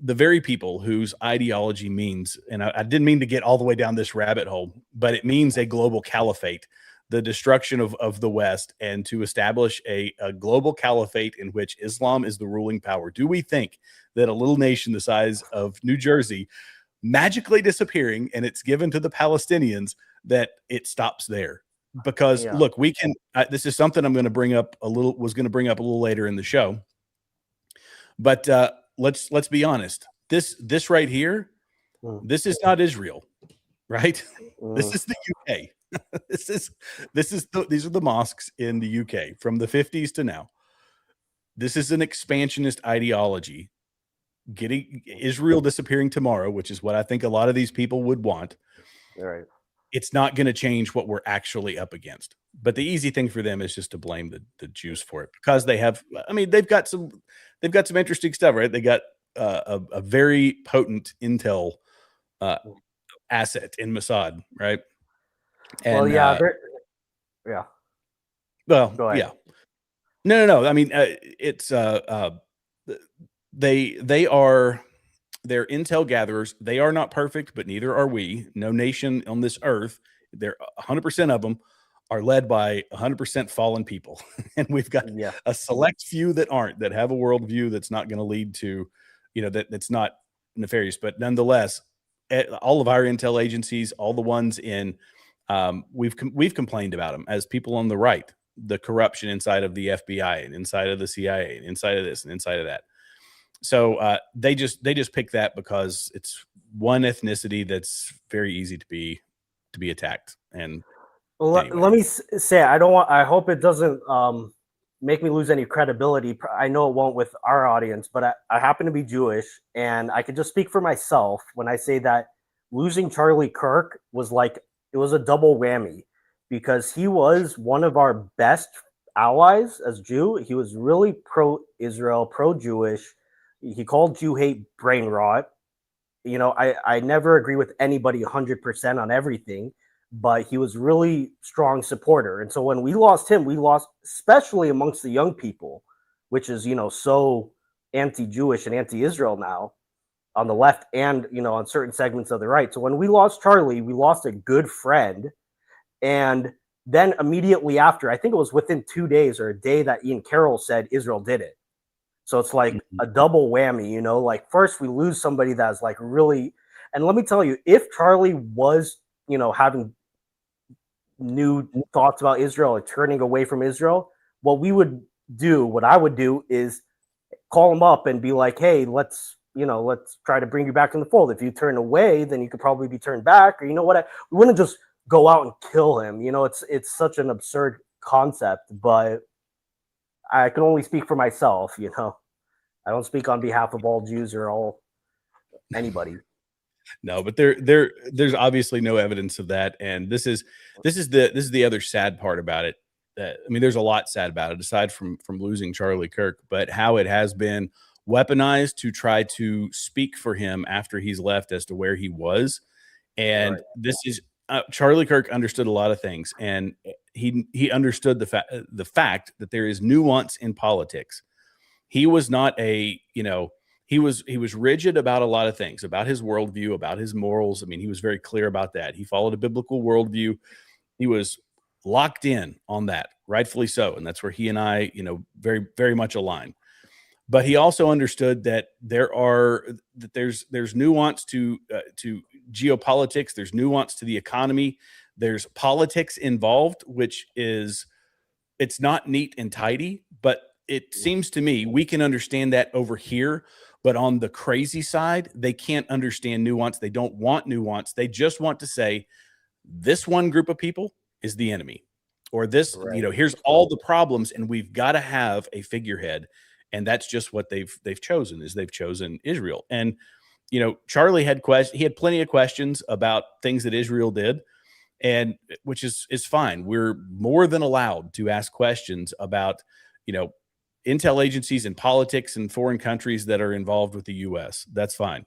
very people whose ideology means, and I didn't mean to get all the way down this rabbit hole, but it means a global caliphate, the destruction of the West, and to establish a global caliphate in which Islam is the ruling power. Do we think that a little nation the size of New Jersey magically disappearing and it's given to the Palestinians, that it stops there? Because look, we can, this is something I'm going to bring up a little later in the show, but let's be honest. This right here, this is not Israel, right? This is the UK. These are the mosques in the UK from the 50s to now. This is an expansionist ideology. Getting Israel disappearing tomorrow, which is what I think a lot of these people would want. Right. It's not going to change what we're actually up against. But the easy thing for them is just to blame the Jews for it, because they've got some interesting stuff, right? They got a very potent intel asset in Mossad, right? And, No. I mean, they're intel gatherers. They are not perfect, but neither are we. No nation on this earth, 100% of them are led by 100% fallen people. And we've got a select few that have a worldview that's not going to lead to, that's not nefarious. But nonetheless, all of our intel agencies, all the ones in, we've complained about them as people on the right, the corruption inside of the FBI and inside of the CIA and inside of this and inside of that. So they just pick that because it's one ethnicity that's very easy to be attacked. And anyway. Let me say, I hope it doesn't make me lose any credibility. I know it won't with our audience, but I happen to be Jewish, and I could just speak for myself when I say that losing Charlie Kirk was it was a double whammy, because he was one of our best allies as Jew. He was really pro-Israel, pro-Jewish. He called Jew hate brain rot. I never agree with anybody 100% on everything, but he was really strong supporter. And so when we lost him, we lost, especially amongst the young people, which is, so anti-Jewish and anti-Israel now on the left and, on certain segments of the right. So when we lost Charlie, we lost a good friend. And then immediately after, I think it was within 2 days or a day, that Ian Carroll said Israel did it. So it's like a double whammy, first we lose somebody that's really, and let me tell you, if Charlie was, having new thoughts about Israel or turning away from Israel, what I would do is call him up and be like, hey, let's try to bring you back in the fold. If you turn away, then you could probably be turned back, or we wouldn't just go out and kill him. It's such an absurd concept, but I can only speak for myself, I don't speak on behalf of all Jews or anybody. No, but there's obviously no evidence of that, and this is the other sad part about it. There's a lot sad about it aside from losing Charlie Kirk, but how it has been weaponized to try to speak for him after he's left as to where he was. And this is Charlie Kirk understood a lot of things, and he understood the fact that there is nuance in politics. He was not a, he was rigid about a lot of things, about his worldview, about his morals. I mean, he was very clear about that. He followed a biblical worldview. He was locked in on that, rightfully so. And that's where he and I, very, very much align. But he also understood that there's nuance to geopolitics. There's nuance to the economy. There's politics involved, which is, it's not neat and tidy, but it seems to me we can understand that over here. But on the crazy side, they can't understand nuance. They don't want nuance. They just want to say this one group of people is the enemy, or this, Right. here's all the problems, and we've got to have a figurehead. And that's just what they've chosen, is they've chosen Israel. And, Charlie had plenty of questions about things that Israel did, and which is fine. We're more than allowed to ask questions about, intel agencies and politics and foreign countries that are involved with the U.S. That's fine.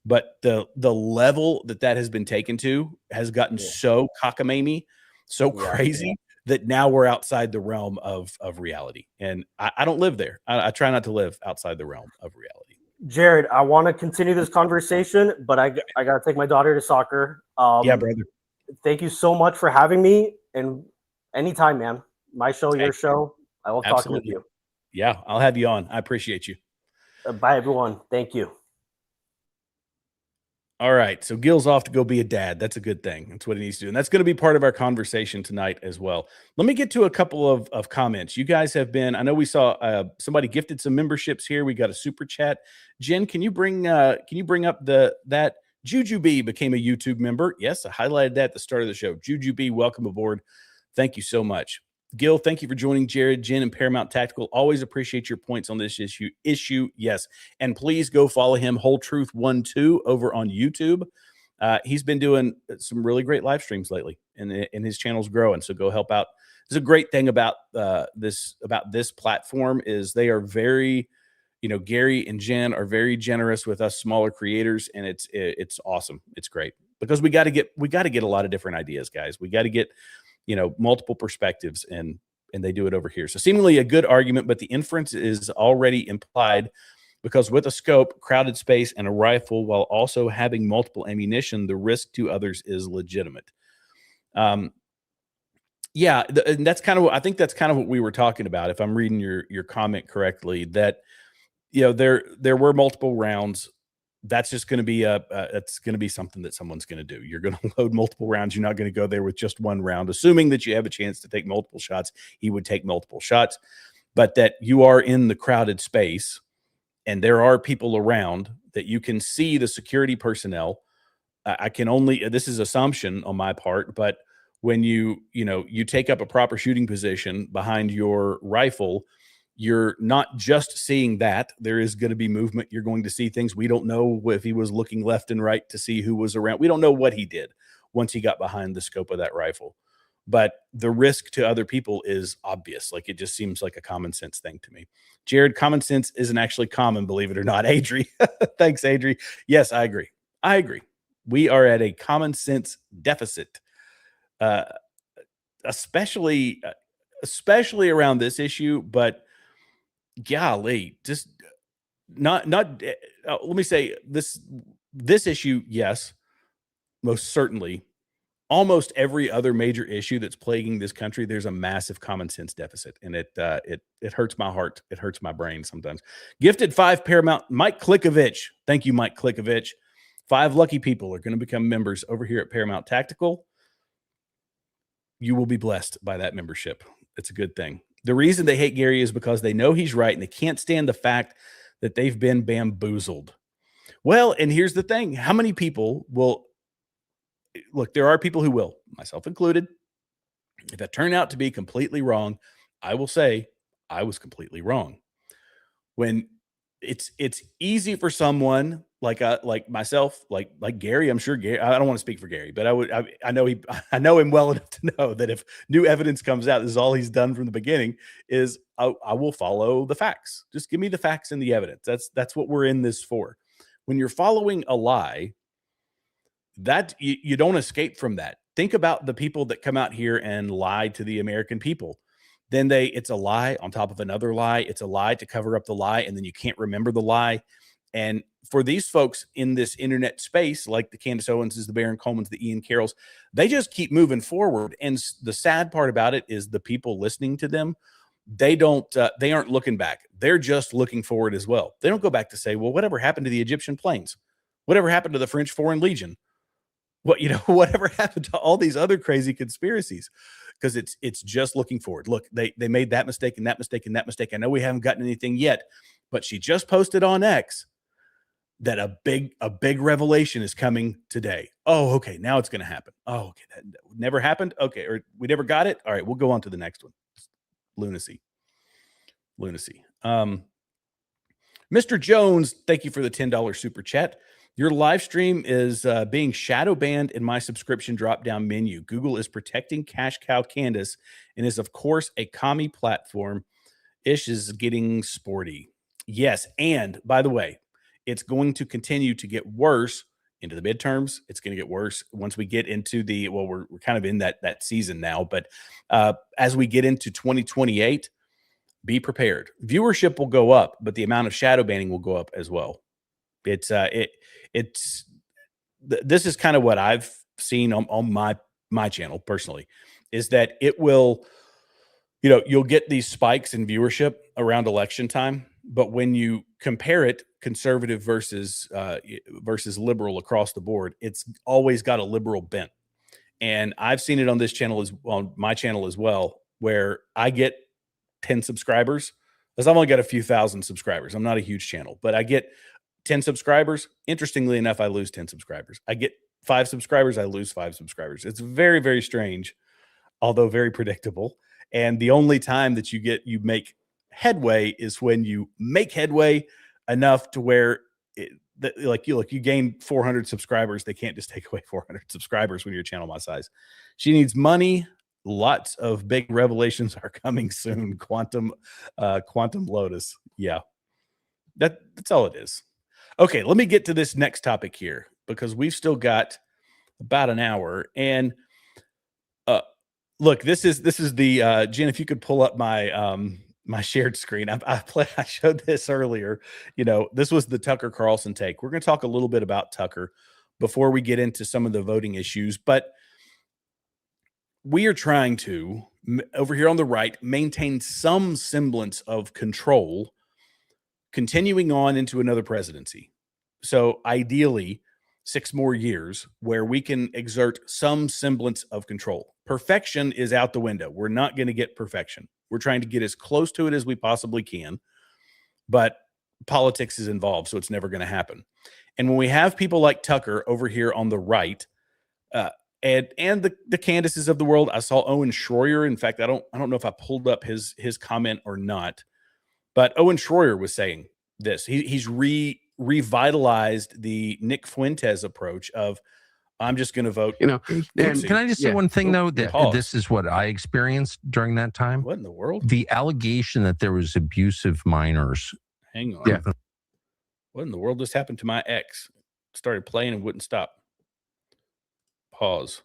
But the level that has been taken to has gotten so cockamamie, so crazy, that now we're outside the realm of reality. And I don't live there. I try not to live outside the realm of reality. Jared, I want to continue this conversation, but I got to take my daughter to soccer. Yeah, brother. Thank you so much for having me. And anytime, man. My show, your show. I love talking with you. Yeah, I'll have you on. I appreciate you. Bye, everyone. Thank you. All right. So Gil's off to go be a dad. That's a good thing. That's what he needs to do. And that's going to be part of our conversation tonight as well. Let me get to a couple of comments. You guys have been, I know we saw somebody gifted some memberships here. We got a super chat. Jen, can you bring up that Juju B became a YouTube member? Yes, I highlighted that at the start of the show. Juju B, welcome aboard. Thank you so much. Gil, thank you for joining Jared, Jen, and Paramount Tactical. Always appreciate your points on this issue. Yes. And please go follow him, Whole Truth 1-2, over on YouTube. He's been doing some really great live streams lately, and his channel's growing. So go help out. There's a great thing about this platform is they are very, Gary and Jen are very generous with us smaller creators, and it's awesome. It's great because we got to get a lot of different ideas, guys. We got to get multiple perspectives, and they do it over here. So seemingly a good argument, but the inference is already implied because with a scope, crowded space, and a rifle, while also having multiple ammunition, the risk to others is legitimate. Yeah, and that's kind of what I think. That's kind of what we were talking about. If I'm reading your comment correctly, that there were multiple rounds. That's just going to be it's going to be something that someone's going to do. You're going to load multiple rounds. You're not going to go there with just one round, assuming that you have a chance to take multiple shots. He would take multiple shots, but that you are in the crowded space and there are people around that you can see the security personnel. This is assumption on my part, but when you take up a proper shooting position behind your rifle, you're not just seeing that. There is going to be movement. You're going to see things. We don't know if he was looking left and right to see who was around. We don't know what he did once he got behind the scope of that rifle. But the risk to other people is obvious. Like, it just seems like a common sense thing to me. Jared, common sense isn't actually common, believe it or not. Adri. Thanks, Adri. Yes, I agree. We are at a common sense deficit, especially around this issue, but golly, just not let me say this issue. Yes, most certainly. Almost every other major issue that's plaguing this country, there's a massive common sense deficit, and it hurts my heart. It hurts my brain sometimes. Gifted 5 Paramount, Mike Klikovich. Thank you, Mike Klikovich. 5 lucky people are going to become members over here at Paramount Tactical. You will be blessed by that membership. It's a good thing. The reason they hate Gary is because they know he's right, and they can't stand the fact that they've been bamboozled. Well, and here's the thing. How many people will look? There are people who will, myself included. If it turned out to be completely wrong, I will say I was completely wrong. When it's easy for someone like myself, like Gary. I'm sure Gary. I don't want to speak for Gary, but I know him well enough to know that if new evidence comes out, this is all he's done from the beginning. Is I will follow the facts. Just give me the facts and the evidence. That's what we're in this for. When you're following a lie, that you don't escape from that. think about the people that come out here and lie to the American people. Then it's a lie on top of another lie. It's a lie to cover up the lie, and then you can't remember the lie. And for these folks in this internet space, like the Candace Owenses, the Baron Colemans, the Ian Carrolls, they just keep moving forward. And the sad part about it is the people listening to them, they aren't looking back. They're just looking forward as well. They don't go back to say, well, whatever happened to the Egyptian planes? Whatever happened to the French Foreign Legion? Whatever happened to all these other crazy conspiracies? Because it's just looking forward. Look, they made that mistake and that mistake and that mistake. I know we haven't gotten anything yet, but she just posted on X that a big revelation is coming today. Oh, okay. Now it's going to happen. Oh, okay. That never happened. Okay. Or we never got it. All right. We'll go on to the next one. Lunacy. Mr. Jones, thank you for the $10 super chat. Your live stream is being shadow banned in my subscription drop-down menu. Google is protecting Cash Cow Candace and is, of course, a commie platform. Ish is getting sporty. Yes, and by the way, it's going to continue to get worse into the midterms. It's going to get worse once we get into we're kind of in that season now. But as we get into 2028, be prepared. Viewership will go up, but the amount of shadow banning will go up as well. This is kind of what I've seen on my channel personally, is that it will, you'll get these spikes in viewership around election time, but when you compare it conservative versus liberal across the board, it's always got a liberal bent. And I've seen it on my channel as well, where I get 10 subscribers, because I've only got a few thousand subscribers. I'm not a huge channel, but I get 10 subscribers. Interestingly enough, I lose 10 subscribers. I get 5 subscribers. I lose 5 subscribers. It's very, very strange, although very predictable. And the only time that you make headway is when you make headway enough to where you gain 400 subscribers. They can't just take away 400 subscribers when you're a channel my size. She needs money. Lots of big revelations are coming soon. Quantum Lotus. Yeah, that's all it is. Okay, let me get to this next topic here, because we've still got about an hour. And look, this is the Jen. If you could pull up my shared screen, I showed this earlier. This was the Tucker Carlson take. We're going to talk a little bit about Tucker before we get into some of the voting issues, but we are trying to, over here on the right, maintain some semblance of control continuing on into another presidency. So ideally, 6 more years where we can exert some semblance of control. Perfection is out the window. We're not going to get perfection. We're trying to get as close to it as we possibly can, but politics is involved, so it's never going to happen. And when we have people like Tucker over here on the right, and the Candaces of the world, I saw Owen Schroyer. In fact, I don't know if I pulled up his comment or not, but Owen Schroyer was saying this. He's revitalized the Nick Fuentes approach of, I'm just going to vote. And can I just say one thing, though? That this is what I experienced during that time. What in the world? The allegation that there was abusive minors. Hang on. Yeah. What in the world just happened to my ex? Started playing and wouldn't stop. Pause.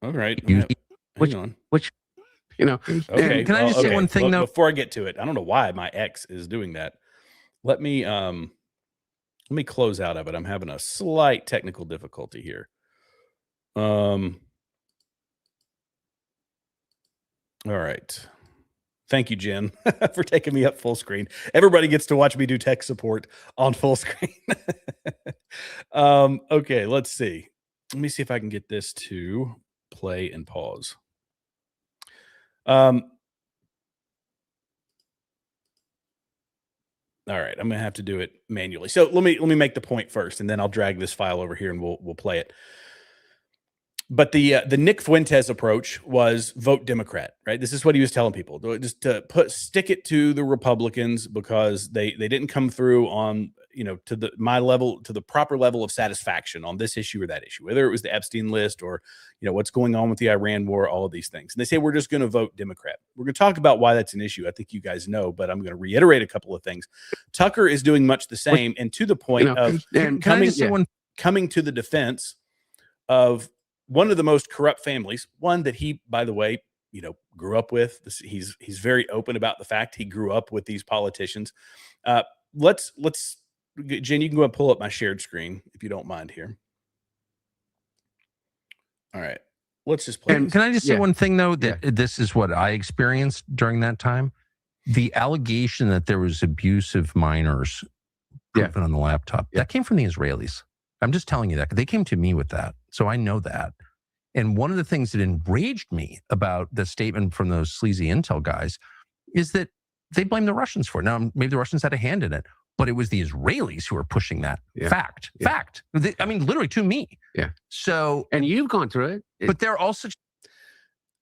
All right. Hang on. Okay. Can I just say one thing, though? Before I get to it, I don't know why my ex is doing that. Let me close out of it. I'm having a slight technical difficulty here. All right. Thank you, Jen, for taking me up full screen. Everybody gets to watch me do tech support on full screen. Okay, let's see. Let me see if I can get this to play and pause. All right, I'm gonna have to do it manually. So let me make the point first, and then I'll drag this file over here and we'll play it. But the Nick Fuentes approach was vote Democrat, right? This is what he was telling people, just to stick it to the Republicans, because they didn't come through on, to the proper level of satisfaction on this issue or that issue, whether it was the Epstein list or, what's going on with the Iran war, all of these things. And they say, we're just going to vote Democrat. We're going to talk about why that's an issue. I think you guys know, but I'm going to reiterate a couple of things. Tucker is doing much the same, and to the point of can I just say one? coming to the defense of one of the most corrupt families, one that he, by the way, grew up with. He's very open about the fact he grew up with these politicians. Let's Jen, you can go and pull up my shared screen if you don't mind here. All right, let's just play. And can I just say one thing though? That this is what I experienced during that time. The allegation that there was abuse of minors proven on the laptop, that came from the Israelis. I'm just telling you that. They came to me with that. So I know that. And one of the things that enraged me about the statement from those sleazy intel guys is that they blame the Russians for it. Now, maybe the Russians had a hand in it, but it was the Israelis who were pushing that. Fact. I mean, literally to me. Yeah. So, and you've gone through it. But they're also...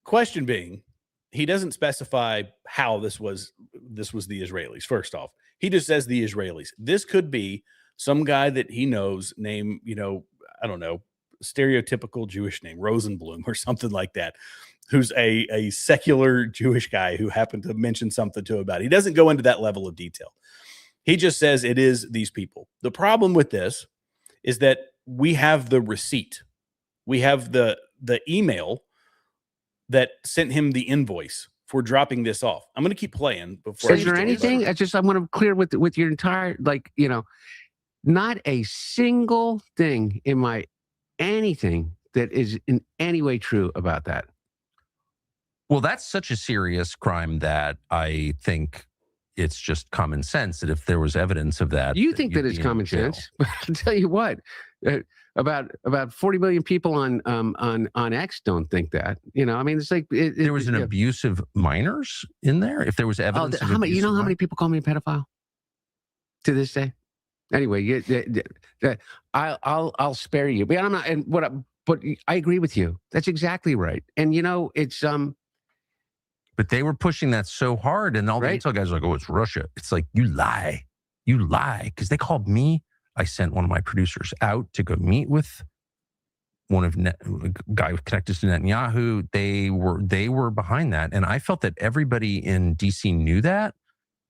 Question being, he doesn't specify how this was the Israelis. First off, he just says the Israelis. This could be some guy that he knows named, I don't know, stereotypical Jewish name, Rosenblum or something like that, who's a secular Jewish guy who happened to mention something to him about it. He doesn't go into that level of detail. He just says it is these people. The problem with this is that we have the receipt. We have the email that sent him the invoice for dropping this off. I'm going to keep playing before. Is there anything? I want to clear with your entire, not a single thing in anything that is in any way true about that. Well, that's such a serious crime that I think it's just common sense that if there was evidence of that. You think that it's common sense? But I'll tell you what, about 40 million people on X don't think that. I mean, it's like there was an abuse of minors in there. If there was evidence, how many people call me a pedophile to this day? Anyway, I'll spare you. But I'm not. But I agree with you. That's exactly right. And it's But they were pushing that so hard, and all the intel guys are like, "Oh, it's Russia." It's like you lie, because they called me. I sent one of my producers out to go meet with a guy connected to Netanyahu. They were behind that, and I felt that everybody in DC knew that,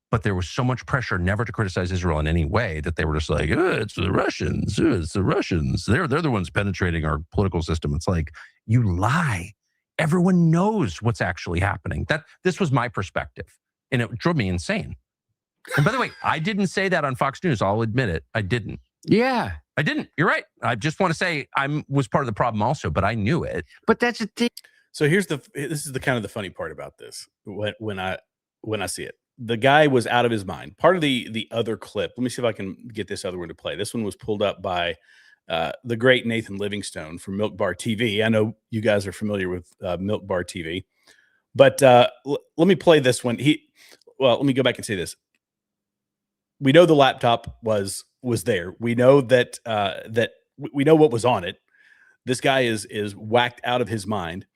but there was so much pressure never to criticize Israel in any way that they were just like, "It's the Russians. It's the Russians. They're the ones penetrating our political system." It's like you lie. Everyone knows what's actually happening. This was my perspective, and it drove me insane. And by the way, I didn't say that on Fox News. I'll admit it. I didn't. Yeah, I didn't. You're right. I just want to say I was part of the problem also, but I knew it. But that's a thing. So this is the kind of the funny part about this. When I see it, the guy was out of his mind. Part of the other clip. Let me see if I can get this other one to play. This one was pulled up by the great Nathan Livingstone from Milk Bar TV. I know you guys are familiar with Milk Bar TV, but let me play this one. Let me go back and say this. We know the laptop was there. We know that we know what was on it. This guy is whacked out of his mind.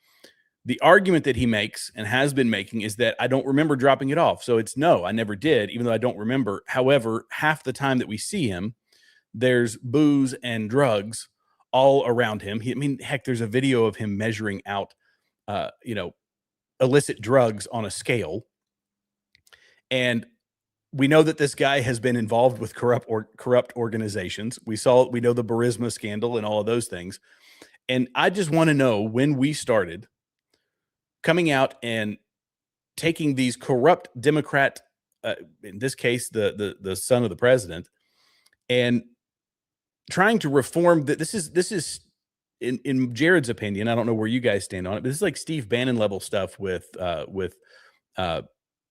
The argument that he makes and has been making is that I don't remember dropping it off. So it's no, I never did, even though I don't remember. However, half the time that we see him, there's booze and drugs all around him. Heck, there's a video of him measuring out, illicit drugs on a scale. And we know that this guy has been involved with corrupt organizations. We know the Burisma scandal and all of those things. And I just want to know when we started coming out and taking these corrupt Democrat, in this case, the son of the president, and trying to reform that. This is in Jared's opinion. I don't know where you guys stand on it, but this is like Steve Bannon level stuff with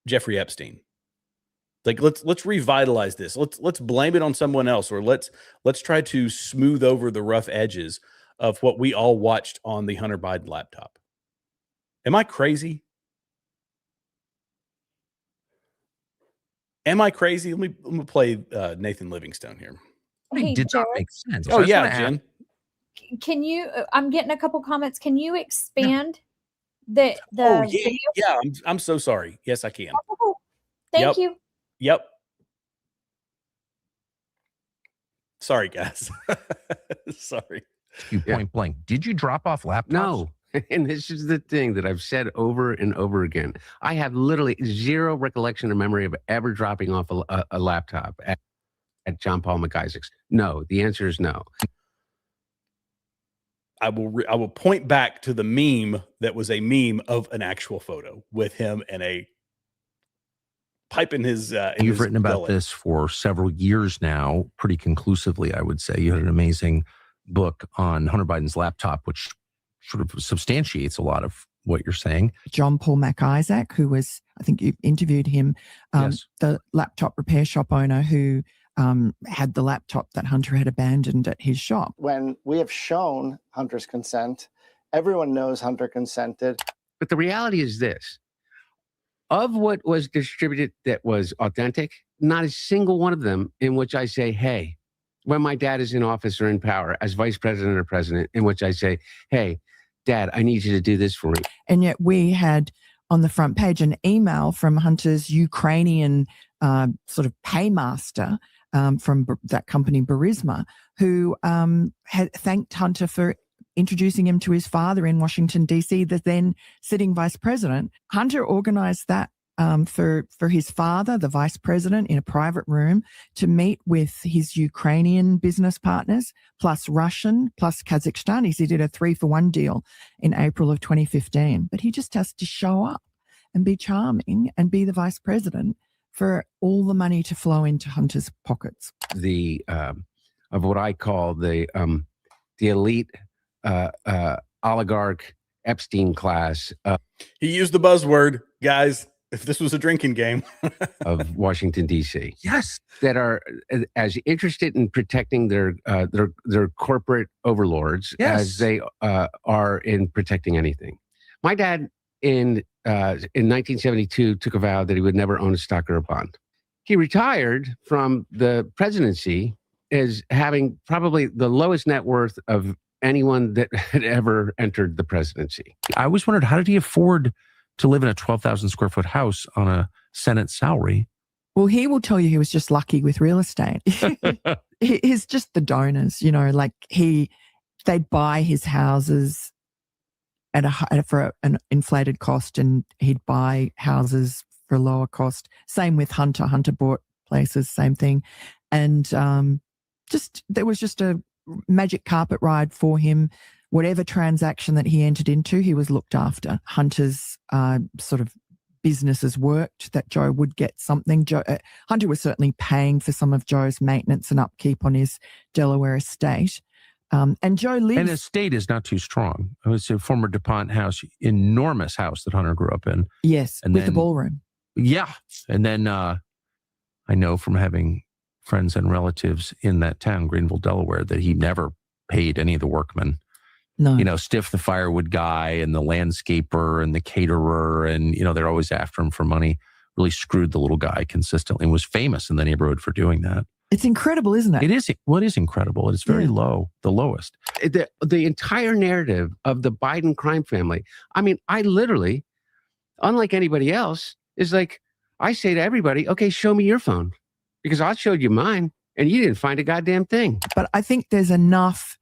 Jeffrey Epstein. Like let's revitalize this. Let's blame it on someone else, or let's try to smooth over the rough edges of what we all watched on the Hunter Biden laptop. Am I crazy? Am I crazy? Let me play Nathan Livingstone here. Hey, did Jared, not make sense. Oh yeah, Jen. Can you? I'm getting a couple comments. Can you expand the? Oh yeah, video? yeah. I'm so sorry. Yes, I can. Oh, thank you. Yep. Sorry, guys. Sorry. You point blank. Did you drop off laptops? No. And this is the thing that I've said over and over again. I have literally zero recollection or memory of ever dropping off a laptop at John Paul McIsaac's. No, the answer is no. I will point back to the meme that was a meme of an actual photo with him and a pipe in his. You've written about this for several years now, pretty conclusively, I would say. You had an amazing book on Hunter Biden's laptop, which sort of substantiates a lot of what you're saying. John Paul MacIsaac, who was, I think you interviewed him, Yes. the laptop repair shop owner who had the laptop that Hunter had abandoned at his shop. When we have shown Hunter's consent, everyone knows Hunter consented. But the reality is this: of what was distributed that was authentic, not a single one of them in which I say, hey, when my dad is in office or in power as vice president or president, in which I say, hey, Dad, I need you to do this for me. And yet we had on the front page an email from Hunter's Ukrainian sort of paymaster from that company, Burisma, who had thanked Hunter for introducing him to his father in Washington, D.C., the then sitting vice president. Hunter organized that for his father, the vice president, in a private room to meet with his Ukrainian business partners, plus Russian, plus Kazakhstanis. He did a 3-for-1 deal in April of 2015. But he just has to show up and be charming and be the vice president for all the money to flow into Hunter's pockets. The of what I call the elite oligarch Epstein class He used the buzzword, guys. If this was a drinking game, of Washington, D.C. Yes. that are as interested in protecting their corporate overlords Yes. as they are in protecting anything. My dad in 1972 took a vow that he would never own a stock or a bond. He retired from the presidency as having probably the lowest net worth of anyone that had ever entered the presidency. I always wondered, how did he afford to live in a 12,000 square foot house on a Senate salary? Well, he will tell you he was just lucky with real estate. He's just the donors, like they'd buy his houses for an inflated cost, and he'd buy houses for a lower cost. Same with Hunter. Hunter bought places, same thing. And there was just a magic carpet ride for him. Whatever transaction that he entered into, he was looked after. Hunter's sort of businesses worked, that Joe would get something. Hunter was certainly paying for some of Joe's maintenance and upkeep on his Delaware estate. And Joe lives... And estate is not too strong. It was a former DuPont house, enormous house that Hunter grew up in. Yes, and with the then, ballroom. Yeah. And then I know from having friends and relatives in that town, Greenville, Delaware, that he never paid any of the workmen. No. Stiff the firewood guy and the landscaper and the caterer, and, they're always after him for money. Really screwed the little guy consistently and was famous in the neighborhood for doing that. It's incredible, isn't it? It is. Well, it is incredible. It's very low, the lowest. The entire narrative of the Biden crime family. I mean, I literally, unlike anybody else, is like, I say to everybody, okay, show me your phone, because I showed you mine and you didn't find a goddamn thing. But I think there's enough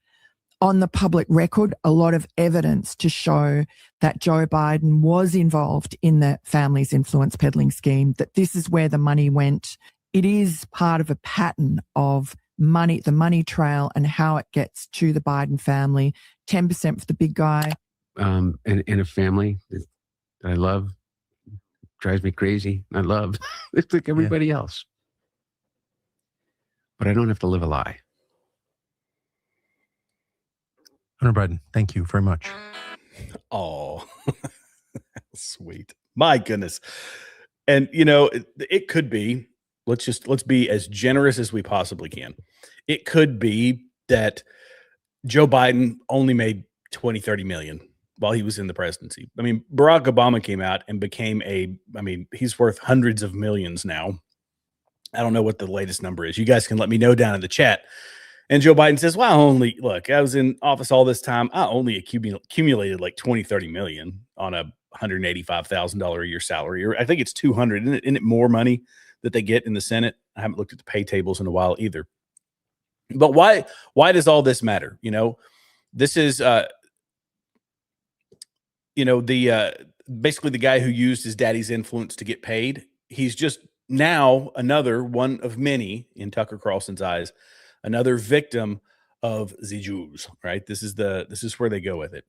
on the public record, a lot of evidence to show that Joe Biden was involved in the family's influence peddling scheme, that this is where the money went. It is part of a pattern of money, the money trail, and how it gets to the Biden family. 10% for the big guy. And in a family that I love, drives me crazy. I love. It's like everybody else. But I don't have to live a lie. Hunter Biden, thank you very much. Oh, sweet. My goodness. And, it could be, let's be as generous as we possibly can. It could be that Joe Biden only made 20, 30 million while he was in the presidency. I mean, Barack Obama came out and became he's worth hundreds of millions now. I don't know what the latest number is. You guys can let me know down in the chat. And Joe Biden says, well, I was in office all this time. I only accumulated like 20, 30 million on a $185,000 a year salary. Or I think it's 200. Isn't it more money that they get in the Senate? I haven't looked at the pay tables in a while either. But why does all this matter? This is, basically the guy who used his daddy's influence to get paid. He's just now another one of many, in Tucker Carlson's eyes, another victim of the Jews, right? This is where they go with it.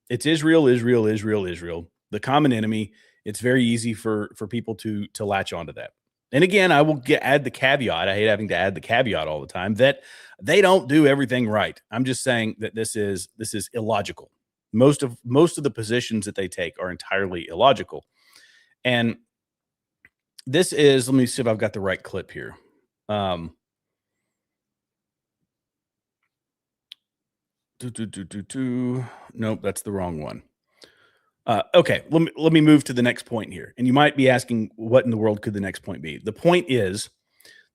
It's Israel, Israel, Israel, Israel, the common enemy. It's very easy for people to latch onto that. And again, I will add the caveat. I hate having to add the caveat all the time that they don't do everything right. I'm just saying that this is illogical. Most of the positions that they take are entirely illogical. And this is, let me see if I've got the right clip here. Nope, that's the wrong one. Okay, let me move to the next point here. And you might be asking, what in the world could the next point be? The point is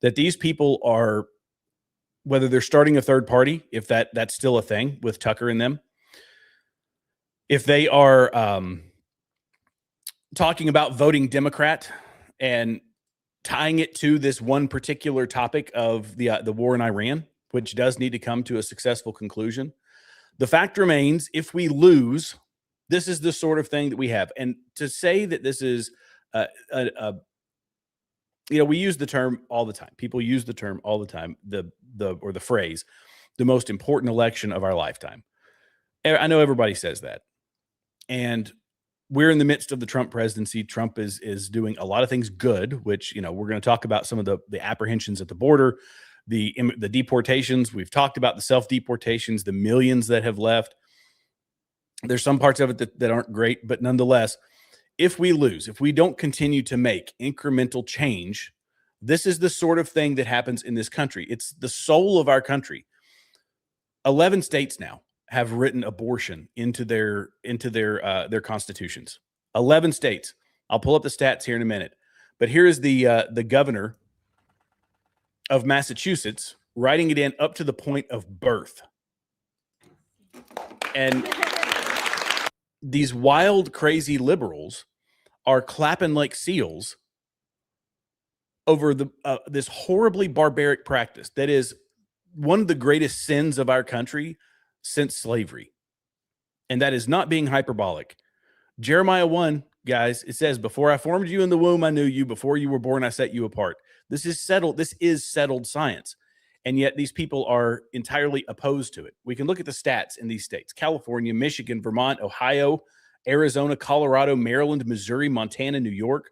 that these people are, whether they're starting a third party, if that's still a thing with Tucker and them, if they are talking about voting Democrat and tying it to this one particular topic of the war in Iran, which does need to come to a successful conclusion. The fact remains, if we lose, this is the sort of thing that we have. And to say that this is we use the term all the time. People use the term all the time, the phrase, the most important election of our lifetime. I know everybody says that. And we're in the midst of the Trump presidency. Trump is doing a lot of things good, which, we're going to talk about some of the apprehensions at the border, the deportations. We've talked about the self-deportations, the millions that have left. There's some parts of it that aren't great, but nonetheless, if we lose, if we don't continue to make incremental change, this is the sort of thing that happens in this country. It's the soul of our country. 11 states now have written abortion into their constitutions. 11 states. I'll pull up the stats here in a minute. But here is the governor of Massachusetts writing it in up to the point of birth. And these wild, crazy liberals are clapping like seals over this horribly barbaric practice that is one of the greatest sins of our country since slavery. And that is not being hyperbolic. Jeremiah 1, guys, it says, before I formed you in the womb, I knew you. Before you were born, I set you apart. This is settled. This is settled science. And yet these people are entirely opposed to it. We can look at the stats in these states: California, Michigan, Vermont, Ohio, Arizona, Colorado, Maryland, Missouri, Montana, New York.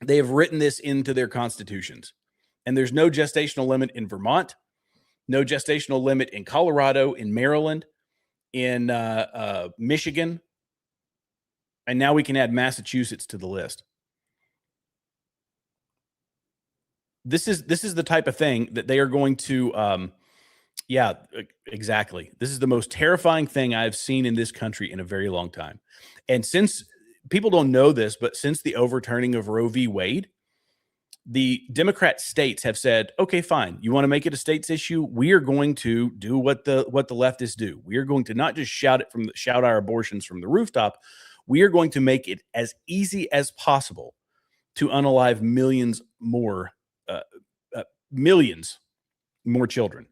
They have written this into their constitutions. And there's no gestational limit in Vermont, no gestational limit in Colorado, in Maryland, in Michigan. And now we can add Massachusetts to the list. This is the type of thing that they are going to, yeah, exactly. This is the most terrifying thing I've seen in this country in a very long time. And since people don't know this, but since the overturning of Roe v. Wade, the Democrat states have said, okay, fine. You want to make it a states issue? We are going to do what the leftists do. We are going to not just shout our abortions from the rooftop. We are going to make it as easy as possible to unalive millions more children.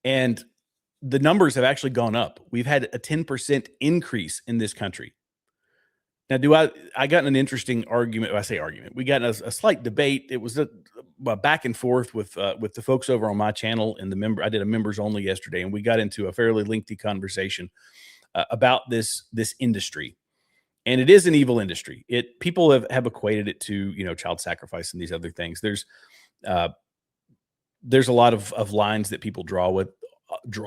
And the numbers have actually gone up. We've had a 10% increase in this country. Now, I got in an interesting argument. I say argument. We got in a slight debate. It was a back and forth with the folks over on my channel and I did a members only yesterday, and we got into a fairly lengthy conversation about this industry. And it is an evil industry. People have equated it to, child sacrifice and these other things. There's a lot of lines that people draw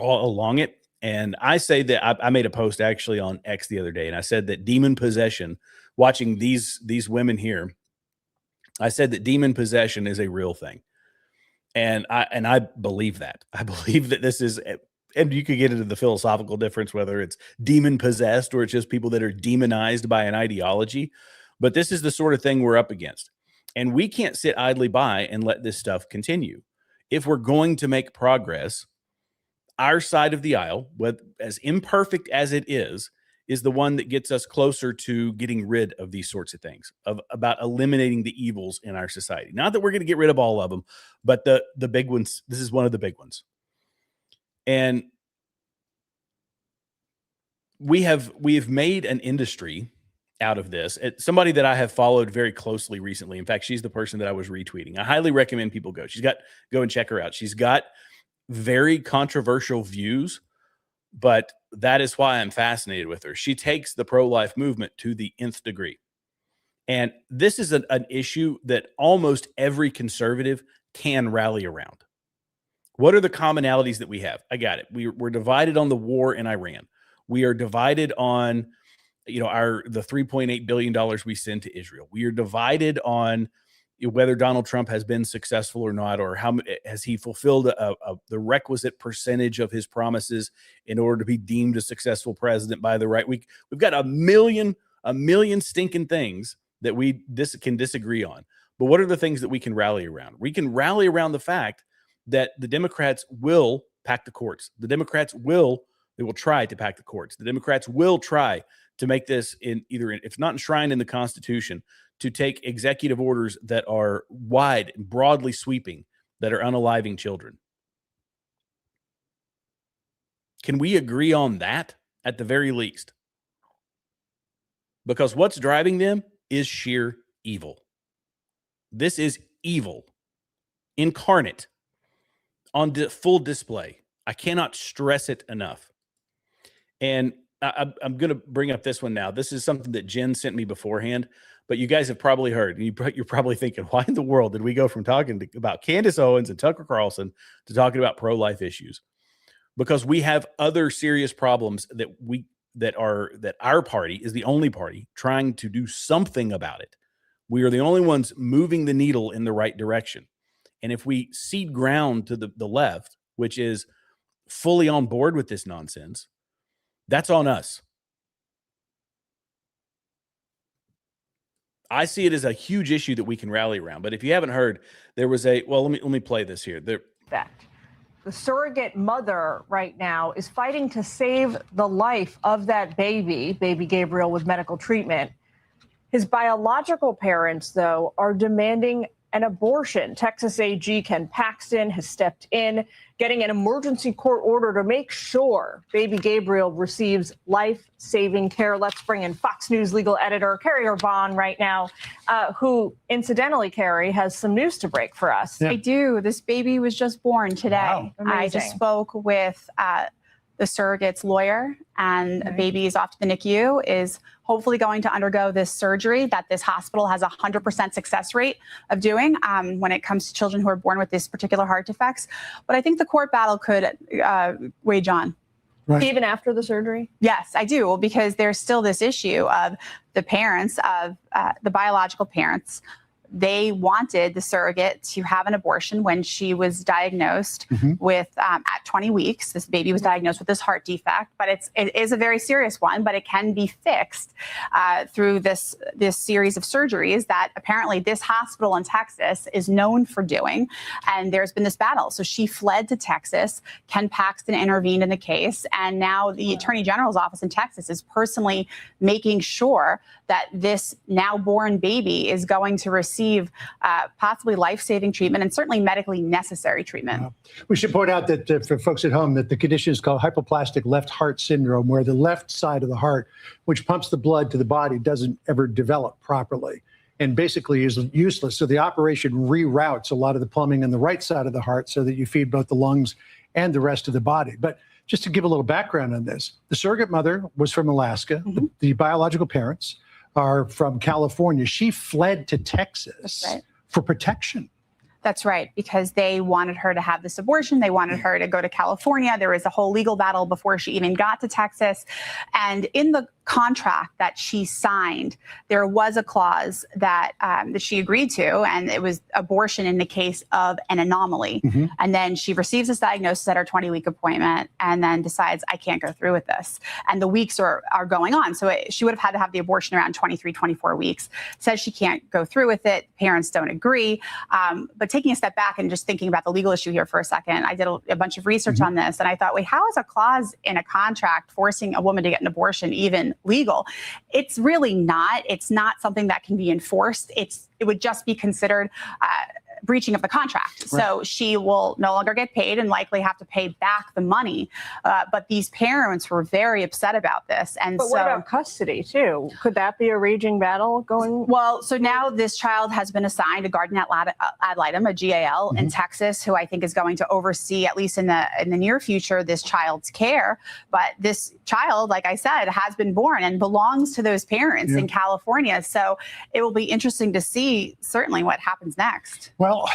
along it. And I say that I made a post actually on X the other day, and I said that demon possession, watching these women here, I said that demon possession is a real thing. And I believe that. I believe that this is, and you could get into the philosophical difference, whether it's demon possessed or it's just people that are demonized by an ideology. But this is the sort of thing we're up against. And we can't sit idly by and let this stuff continue. If we're going to make progress, our side of the aisle, as imperfect as it is the one that gets us closer to getting rid of these sorts of things, about eliminating the evils in our society. Not that we're going to get rid of all of them, but the big ones. This is one of the big ones. And we have made an industry out of this. Somebody that I have followed very closely recently. In fact, she's the person that I was retweeting. I highly recommend people go. Go and check her out. She's got very controversial views, but that is why I'm fascinated with her. She takes the pro-life movement to the nth degree. And this is an issue that almost every conservative can rally around. What are the commonalities that we have? I got it. We're divided on the war in Iran. We are divided on, the $3.8 billion we send to Israel. We are divided on whether Donald Trump has been successful or not, or how has he fulfilled the requisite percentage of his promises in order to be deemed a successful president by the right. We've got a million stinking things that we can disagree on. But what are the things that we can rally around? We can rally around the fact that the Democrats will pack the courts. The Democrats will try to pack the courts. The Democrats will try to make this if not enshrined in the Constitution, to take executive orders that are wide and broadly sweeping, that are unaliving children. Can we agree on that at the very least? Because what's driving them is sheer evil. This is evil incarnate on full display. I cannot stress it enough. And I'm going to bring up this one now. This is something that Jen sent me beforehand, but you guys have probably heard. You're probably thinking, why in the world did we go from talking about Candace Owens and Tucker Carlson to talking about pro-life issues? Because we have other serious problems that our party is the only party trying to do something about it. We are the only ones moving the needle in the right direction. And if we cede ground to the left, which is fully on board with this nonsense, that's on us. I see it as a huge issue that we can rally around. But if you haven't heard, there was let me play this here. The surrogate mother right now is fighting to save the life of that baby Gabriel, with medical treatment. His biological parents, though, are demanding an abortion. Texas AG Ken Paxton has stepped in, getting an emergency court order to make sure baby Gabriel receives life-saving care. Let's bring in Fox News legal editor Carrie Urban right now, who, incidentally, Carrie, has some news to break for us. I do. This baby was just born today. Wow, I just spoke with the surrogate's lawyer, and the baby is off to the NICU, is hopefully going to undergo this surgery that this hospital has a 100% success rate of doing when it comes to children who are born with this particular heart defects. But I think the court battle could wage on. Right. Even after the surgery? Yes, I do, because there's still this issue of the parents, of the biological parents. They wanted the surrogate to have an abortion when she was diagnosed with, at 20 weeks, this baby was diagnosed with this heart defect, but it is a very serious one, but it can be fixed through this series of surgeries that apparently this hospital in Texas is known for doing. And there's been this battle. So she fled to Texas. Ken Paxton intervened in the case. And now the Attorney General's office in Texas is personally making sure that this now born baby is going to receive possibly life-saving treatment and certainly medically necessary treatment. We should point out that for folks at home, that the condition is called hypoplastic left heart syndrome, where the left side of the heart, which pumps the blood to the body, doesn't ever develop properly and basically is useless. So the operation reroutes a lot of the plumbing in the right side of the heart so that you feed both the lungs and the rest of the body. But just to give a little background on this, the surrogate mother was from Alaska. The biological parents are from California. She fled to Texas for protection. That's right, because they wanted her to have this abortion. They wanted her to go to California. There was a whole legal battle before she even got to Texas. And in the contract that she signed, there was a clause that that she agreed to, and it was abortion in the case of an anomaly. And then she receives this diagnosis at her 20-week appointment and then decides, I can't go through with this. And the weeks are going on. So she would have had to have the abortion around 23, 24 weeks. Says she can't go through with it. Parents don't agree. But taking a step back and just thinking about the legal issue here for a second, I did a bunch of research on this, and I thought, wait, how is a clause in a contract forcing a woman to get an abortion even legal? It's really not. It's not something that can be enforced. It would just be considered breaching of the contract. Right. So she will no longer get paid and likely have to pay back the money. But these parents were very upset about this. And But what about custody too? Could that be a raging battle going? Well, so now this child has been assigned a guardian ad litem, a GAL in Texas, who I think is going to oversee, at least in the near future, this child's care. But this child, like I said, has been born and belongs to those parents in California. So it will be interesting to see certainly what happens next. Well,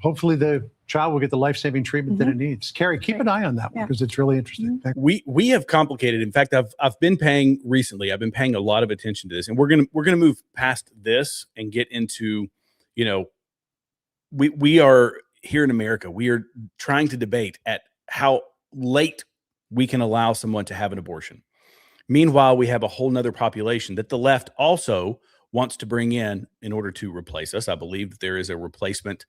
hopefully the child will get the life-saving treatment that it needs. Carrie, keep an eye on that one because it's really interesting. We have complicated. In fact, I've been paying recently. I've been paying a lot of attention to this, and we're gonna move past this and get into, we are here in America. We are trying to debate at how late we can allow someone to have an abortion. Meanwhile, we have a whole nother population that the left also wants to bring in order to replace us. I believe that there is a replacement.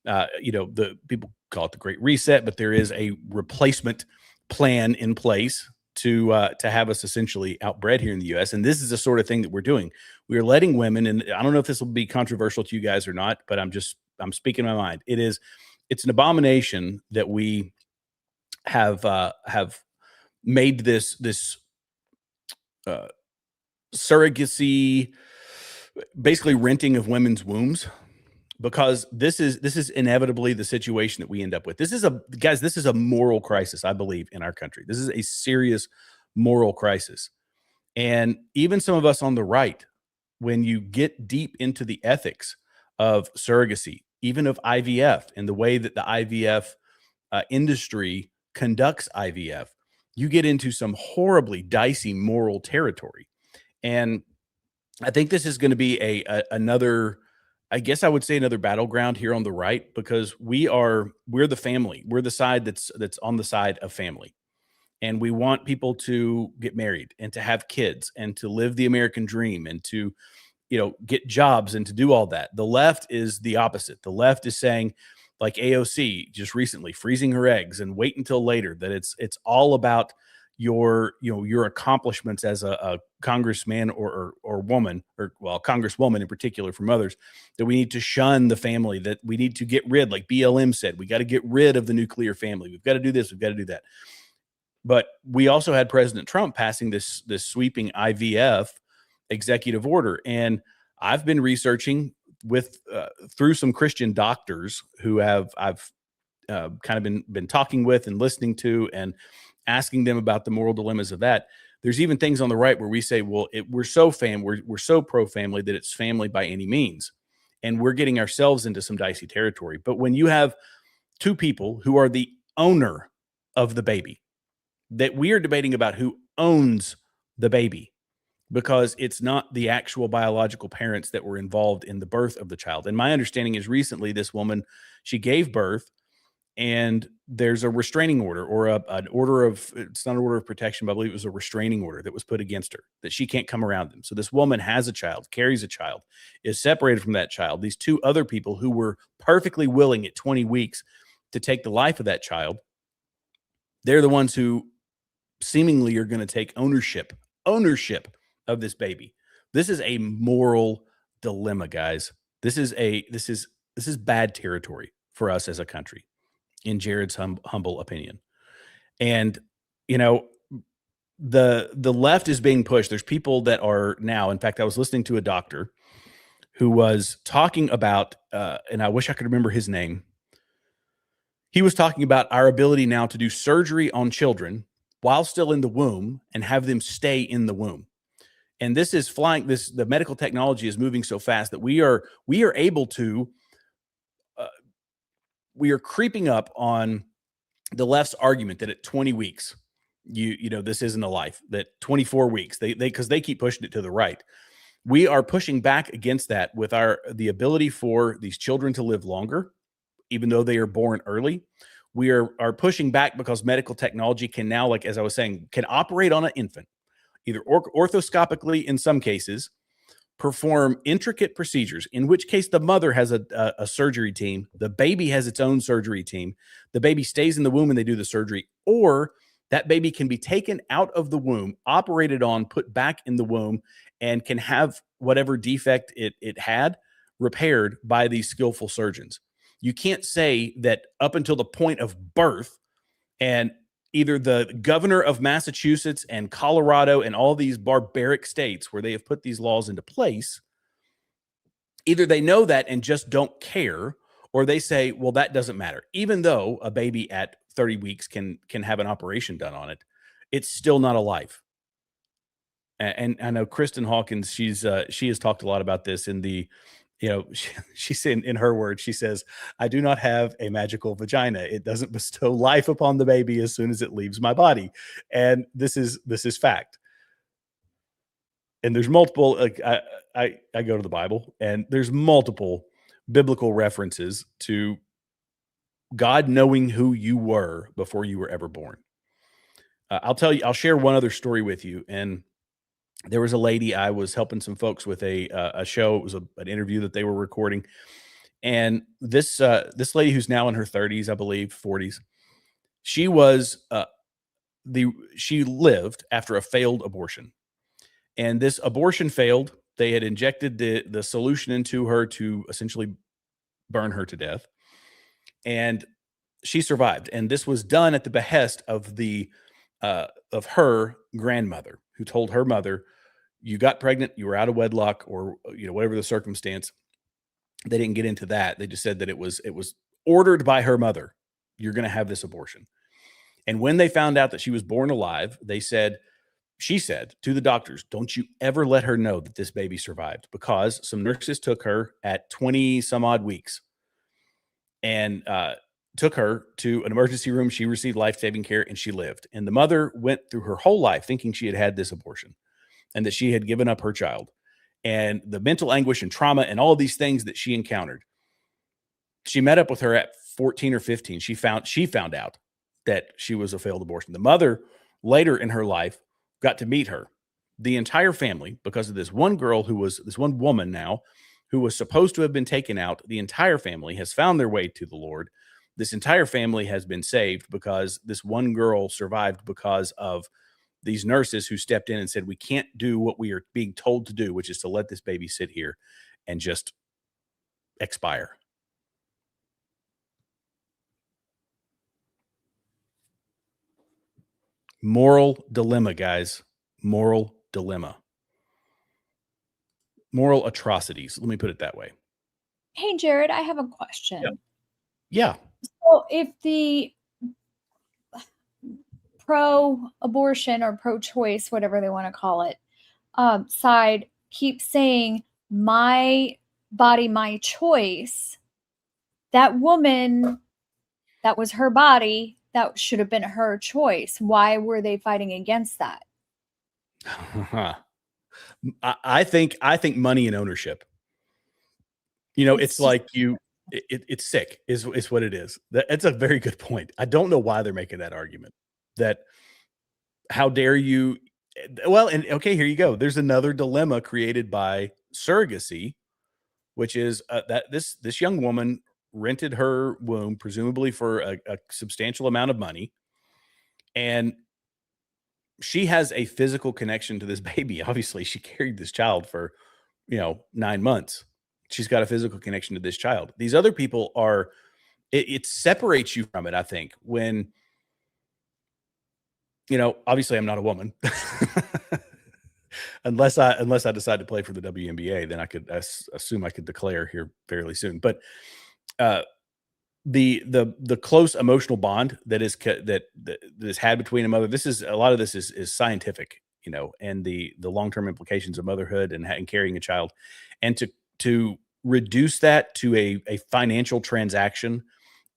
The people call it the Great Reset, but there is a replacement plan in place to have us essentially outbred here in the U.S. And this is the sort of thing that we're doing. We are letting women, and I don't know if this will be controversial to you guys or not, but I'm speaking my mind. It's an abomination that we have made this surrogacy, basically renting of women's wombs, because this is inevitably the situation that we end up with. This is a moral crisis, I believe, in our country. This is a serious moral crisis. And even some of us on the right, when you get deep into the ethics of surrogacy, even of IVF and the way that the IVF industry conducts IVF, you get into some horribly dicey moral territory. And I think this is going to be another, I guess I would say, another battleground here on the right, because we're the family. We're the side that's on the side of family. And we want people to get married and to have kids and to live the American dream and to, get jobs and to do all that. The left is the opposite. The left is saying, like AOC just recently, freezing her eggs and wait until later, that it's all about your accomplishments as a congressman or woman, or congresswoman in particular, from others, that we need to shun the family, that we need to get rid, like BLM said, we got to get rid of the nuclear family. We've got to do this. We've got to do that. But we also had President Trump passing this sweeping IVF executive order. And I've been researching through some Christian doctors who I've kind of been talking with and listening to and asking them about the moral dilemmas of that. There's even things on the right where we say, well, we're so pro family that it's family by any means. And we're getting ourselves into some dicey territory. But when you have two people who are the owner of the baby, that we are debating about who owns the baby, because it's not the actual biological parents that were involved in the birth of the child. And my understanding is recently this woman, she gave birth, and there's a restraining order, or an order of, it's not an order of protection, but I believe it was a restraining order that was put against her, that she can't come around them. So this woman has a child, carries a child, is separated from that child. These two other people who were perfectly willing at 20 weeks to take the life of that child, they're the ones who seemingly are going to take ownership of this baby. This is a moral dilemma, guys. This is bad territory for us as a country, in Jared's humble opinion. And the left is being pushed. There's people that are now, in fact, I was listening to a doctor who was talking about, and I wish I could remember his name. He was talking about our ability now to do surgery on children while still in the womb and have them stay in the womb. And this is flying. The medical technology is moving so fast that we are able to, we are creeping up on the left's argument that at 20 weeks, this isn't a life, that 24 weeks, because they keep pushing it to the right. We are pushing back against that with the ability for these children to live longer, even though they are born early. We are pushing back because medical technology can now, like, as I was saying, can operate on an infant, either orthoscopically in some cases, perform intricate procedures, in which case the mother has a surgery team, the baby has its own surgery team, the baby stays in the womb and they do the surgery, or that baby can be taken out of the womb, operated on, put back in the womb, and can have whatever defect it had repaired by these skillful surgeons. You can't say that up until the point of birth, and either the governor of Massachusetts and Colorado and all these barbaric states where they have put these laws into place, either they know that and just don't care, or they say, well, that doesn't matter. Even though a baby at 30 weeks can have an operation done on it, it's still not a life. And I know Kristen Hawkins, she has talked a lot about this in the, she said in her words, she says, I do not have a magical vagina. It doesn't bestow life upon the baby as soon as it leaves my body. And this is fact. And there's multiple, like I go to the Bible, and there's multiple biblical references to God knowing who you were before you were ever born. I'll share one other story with you. And there was a lady, I was helping some folks with a show. It was an interview that they were recording. And this lady, who's now in her 30s, I believe 40s, she was she lived after a failed abortion. And this abortion failed. They had injected the solution into her to essentially burn her to death. And she survived. And this was done at the behest of of her grandmother, who told her mother, you got pregnant, you were out of wedlock, or whatever the circumstance. They didn't get into that. They just said that it was ordered by her mother. You're going to have this abortion. And when they found out that she was born alive, she said to the doctors, don't you ever let her know that this baby survived, because some nurses took her at 20 some odd weeks and took her to an emergency room. She received life-saving care and she lived. And the mother went through her whole life thinking she had this abortion and that she had given up her child, and the mental anguish and trauma and all of these things that she encountered. She met up with her at 14 or 15. She found out that she was a failed abortion. The mother later in her life got to meet her. The entire family, because of this one girl this one woman now, who was supposed to have been taken out, the entire family has found their way to the Lord. This entire family has been saved because this one girl survived because of these nurses who stepped in and said, we can't do what we are being told to do, which is to let this baby sit here and just expire. Moral dilemma, guys. Moral dilemma. Moral atrocities. Let me put it that way. Hey, Jared, I have a question. Yeah. So if the pro-abortion or pro-choice, whatever they want to call it, side keeps saying, my body, my choice, that woman, that was her body, that should have been her choice. Why were they fighting against that? I think money and ownership. It's like it's sick is what it is. It's a very good point. I don't know why they're making that argument. That how dare you? Well, and okay, here you go. There's another dilemma created by surrogacy, which is that this young woman rented her womb, presumably for a substantial amount of money, and she has a physical connection to this baby. Obviously, she carried this child for 9 months. She's got a physical connection to this child. These other people are. It separates you from it. I think when. Obviously I'm not a woman unless I decide to play for the WNBA, then I could assume I could declare here fairly soon. But the close emotional bond that is had between a mother, a lot of this is scientific, and the long-term implications of motherhood and carrying a child, and to reduce that to a financial transaction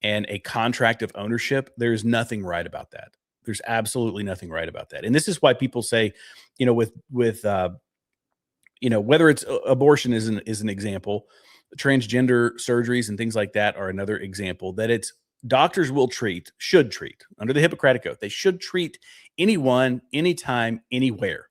and a contract of ownership, there's nothing right about that. There's absolutely nothing right about that. And this is why people say, with whether it's abortion is an example, transgender surgeries and things like that are another example, that it's doctors should treat under the Hippocratic Oath. They should treat anyone, anytime, anywhere,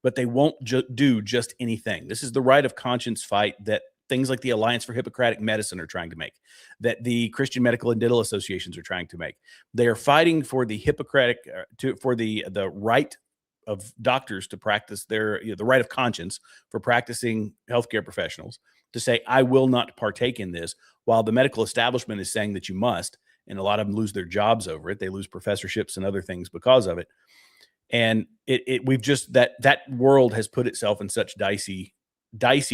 but they won't do just anything. This is the right of conscience fight that things like the Alliance for Hippocratic Medicine are trying to make, that the Christian Medical and Dental Associations are trying to make. They are fighting for the for the right of doctors to practice the right of conscience for practicing healthcare professionals. to say, I will not partake in this, while the medical establishment is saying that you must. And a lot of them lose their jobs over it. They lose professorships and other things because of it. And we've just, that world has put itself in such dicey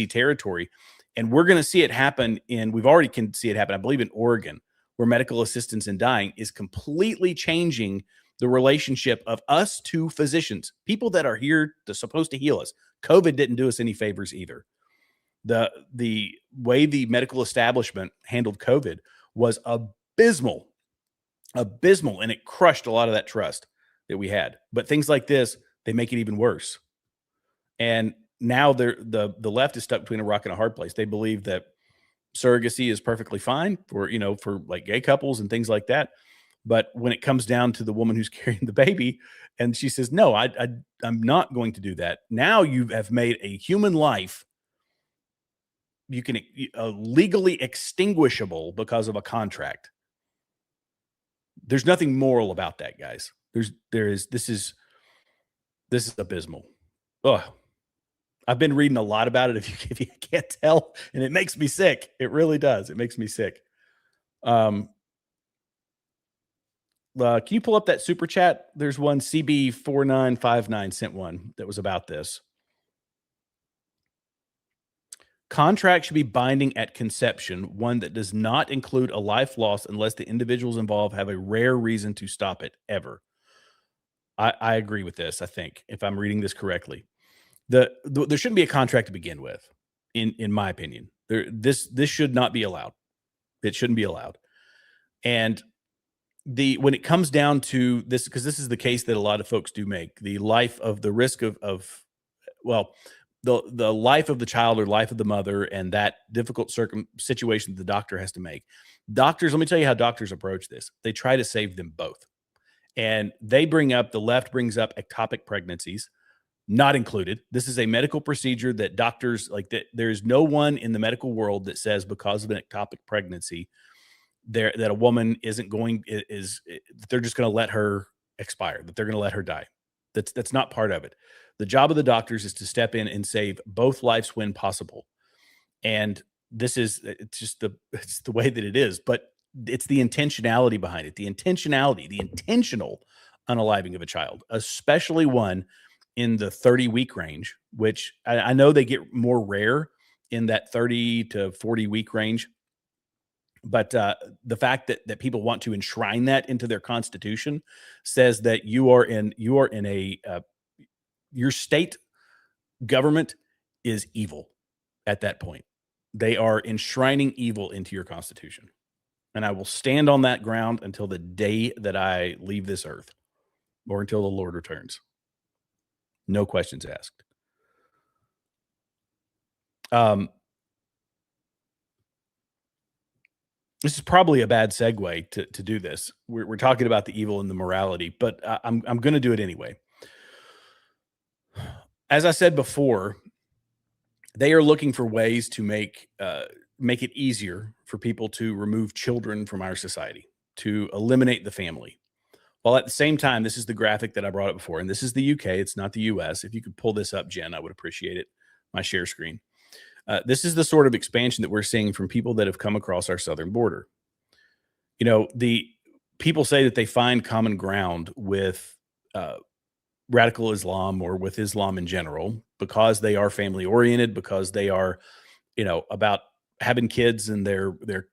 territory. And we're going to see it happen we've already can see it happen, I believe, in Oregon, where medical assistance in dying is completely changing the relationship of us to physicians, people that are here supposed to heal us. COVID didn't do us any favors either. The way the medical establishment handled COVID was abysmal, and it crushed a lot of that trust that we had. But things like this, they make it even worse. And now the left is stuck between a rock and a hard place. They believe that surrogacy is perfectly fine for like gay couples and things like that. But when it comes down to the woman who's carrying the baby and she says, no, I'm not going to do that. Now you have made a human life you can legally extinguishable because of a contract. There's nothing moral about that, guys. This is abysmal. Ugh. I've been reading a lot about it, if you can't tell, and it makes me sick. It really does. It makes me sick. Can you pull up that super chat? There's one, CB4959 sent one that was about this. Contract should be binding at conception, one that does not include a life loss unless the individuals involved have a rare reason to stop it ever. I agree with this, I think, if I'm reading this correctly. There shouldn't be a contract to begin with, in my opinion. This should not be allowed. It shouldn't be allowed. And when it comes down to this, because this is the case that a lot of folks do make, the life of the risk of the life of the child or life of the mother, and that difficult situation that the doctor has to make. Doctors, let me tell you how doctors approach this. They try to save them both. And the left brings up ectopic pregnancies, not included. This is a medical procedure that doctors there's no one in the medical world that says because of an ectopic pregnancy that a woman they're just going to let her expire, that they're going to let her die. That's not part of it. The job of the doctors is to step in and save both lives when possible. And it's the way that it is, but it's the intentionality behind it. The intentional unaliving of a child, especially one in the 30-week range, which I know they get more rare in that 30 to 40-week range. But the fact that people want to enshrine that into their constitution says that your state government is evil at that point. They are enshrining evil into your constitution. And I will stand on that ground until the day that I leave this earth, or until the Lord returns. No questions asked. This is probably a bad segue to do this. We're talking about the evil and the morality, but I'm going to do it anyway. As I said before, they are looking for ways to make it easier for people to remove children from our society, to eliminate the family. While at the same time, this is the graphic that I brought up before, and this is the UK. It's not the US. If you could pull this up, Jen, I would appreciate it. My share screen. This is the sort of expansion that we're seeing from people that have come across our southern border. The people say that they find common ground with radical Islam, or with Islam in general, because they are family oriented, because they are, about having kids, and they're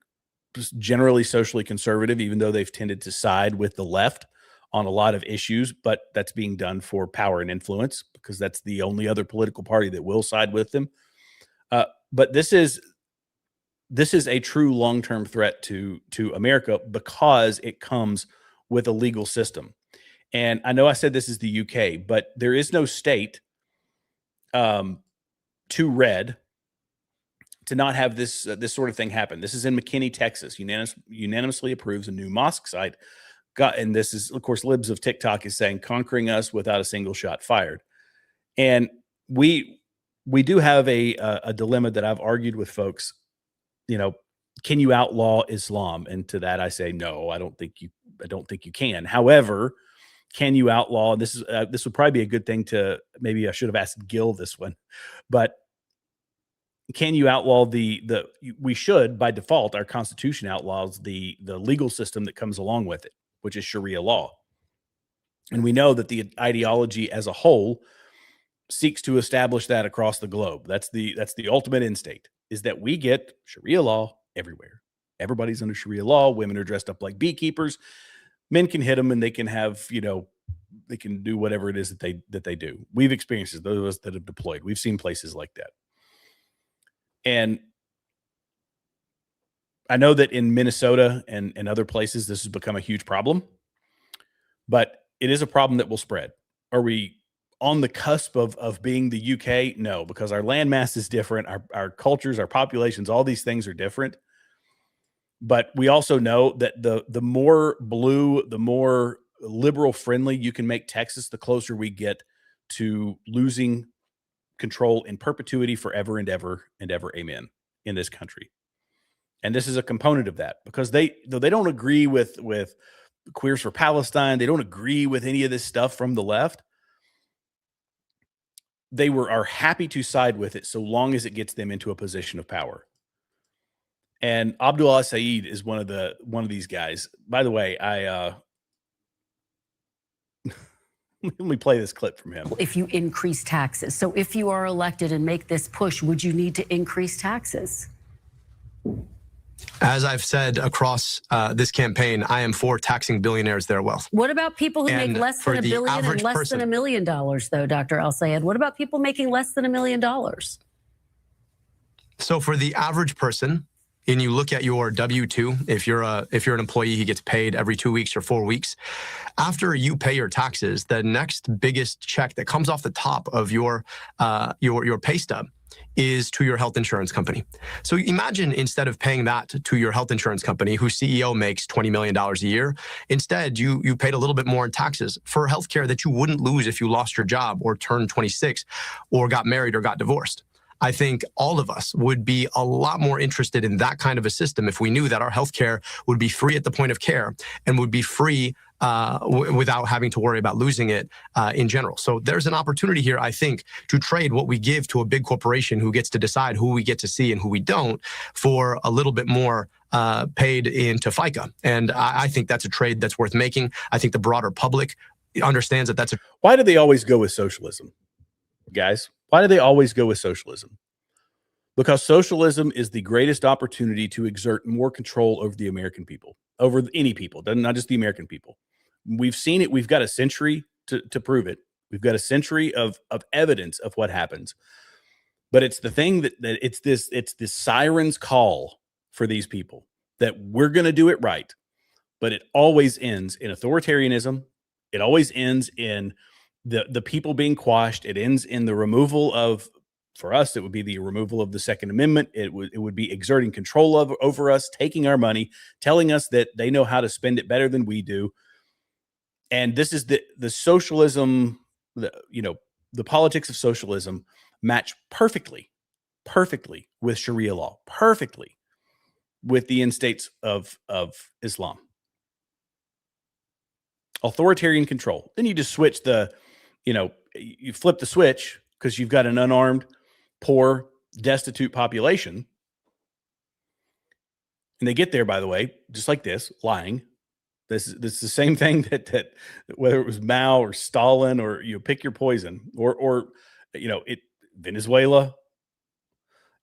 generally socially conservative, even though they've tended to side with the left on a lot of issues. But that's being done for power and influence, because that's the only other political party that will side with them. But this is a true long-term threat to America, because it comes with a legal system. And I know I said this is the UK, but there is no state too red to not have this sort of thing happen. This is in McKinney, Texas. Unanimously approves a new mosque site. And this is, of course, libs of TikTok is saying, conquering us without a single shot fired. And we do have a dilemma that I've argued with folks. Can you outlaw Islam? And to that I say, no, I don't think you can. However, can you outlaw? And this would probably be a good thing to, maybe I should have asked Gil this one, but can you outlaw we should, by default, our Constitution outlaws the legal system that comes along with it, which is Sharia law. And we know that the ideology as a whole seeks to establish that across the globe. That's the ultimate instinct, is that we get Sharia law everywhere. Everybody's under Sharia law. Women are dressed up like beekeepers. Men can hit them, and they can have, they can do whatever it is that they do. We've experienced those of us that have deployed. We've seen places like that. And I know that in Minnesota and other places, this has become a huge problem, but it is a problem that will spread. Are we on the cusp of being the UK? No, because our landmass is different. Our cultures, our populations, all these things are different. But we also know that the more blue, the more liberal friendly you can make Texas, the closer we get to losing control in perpetuity forever and ever and ever. Amen. In this country. And this is a component of that, because they don't agree with Queers for Palestine. They don't agree with any of this stuff from the left. They are happy to side with it so long as it gets them into a position of power. And Abdullah Saeed is one of these guys. By the way, let me play this clip from him. If you increase taxes. So if you are elected and make this push, would you need to increase taxes? As I've said across this campaign, I am for taxing billionaires their wealth. What about people who make less than $1 billion and less than $1 million, though, Dr. Al-Sayed? What about people making less than $1 million? So for the average person, and you look at your W-2, if you're an employee who gets paid every 2 weeks or 4 weeks, after you pay your taxes, the next biggest check that comes off the top of your pay stub is to your health insurance company. So imagine, instead of paying that to your health insurance company, whose CEO makes $20 million a year, instead you paid a little bit more in taxes for healthcare that you wouldn't lose if you lost your job or turned 26 or got married or got divorced. I think all of us would be a lot more interested in that kind of a system if we knew that our healthcare would be free at the point of care and would be free without having to worry about losing it in general. So there's an opportunity here, I think, to trade what we give to a big corporation who gets to decide who we get to see and who we don't for a little bit more paid into FICA. And I think that's a trade that's worth making. I think the broader public understands that that's a... Why do they always go with socialism, guys? Why do they always go with socialism? Because socialism is the greatest opportunity to exert more control over the American people, over any people, not just the American people. We've seen it. We've got a century to prove it. We've got a century of evidence of what happens. But it's the thing that it's this siren's call for these people that we're going to do it right. But it always ends in authoritarianism. It always ends in the people being quashed. It ends in the removal of, for us, it would be the removal of the Second Amendment. It would be exerting control over us, taking our money, telling us that they know how to spend it better than we do. And this is the socialism, the politics of socialism match perfectly with Sharia law, perfectly with the instates of Islam. Authoritarian control. Then you just switch you flip the switch because you've got an unarmed, poor, destitute population. And they get there, by the way, just like this, lying. This is the same thing that whether it was Mao or Stalin or pick your poison or Venezuela.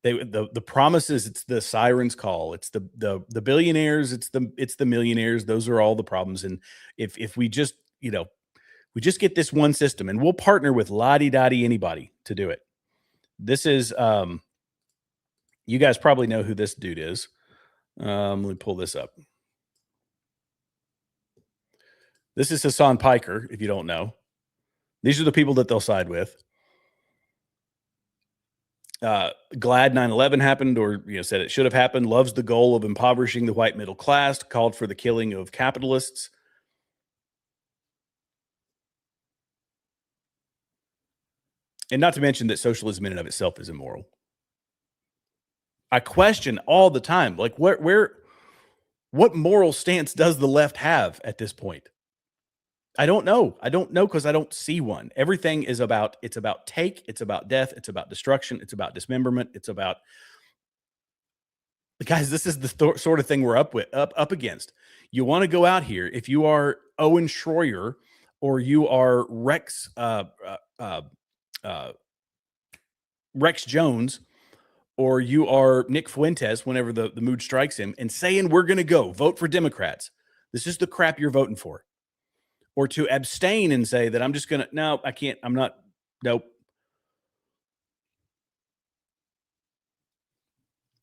The promises, it's the siren's call. It's the billionaires, it's the millionaires. Those are all the problems. And if we just we just get this one system, and we'll partner with la-di-da-di anybody to do it. This is, you guys probably know who this dude is. Let me pull this up. This is Hassan Piker, if you don't know. These are the people that they'll side with. Glad 9/11 happened, or said it should have happened. Loves the goal of impoverishing the white middle class. Called for the killing of capitalists. And not to mention that socialism in and of itself is immoral. I question all the time, like what moral stance does the left have at this point? I don't know. I don't know because I don't see one. Everything is about, it's about take, it's about death, it's about destruction, it's about dismemberment, it's about, guys, this is the sort of thing we're up against. You want to go out here, if you are Owen Schroyer or you are Rex Jones, or you are Nick Fuentes, whenever the mood strikes him, and saying we're going to go vote for Democrats. This is the crap you're voting for. Or to abstain and say that I'm just going to, no, I can't, I'm not, nope.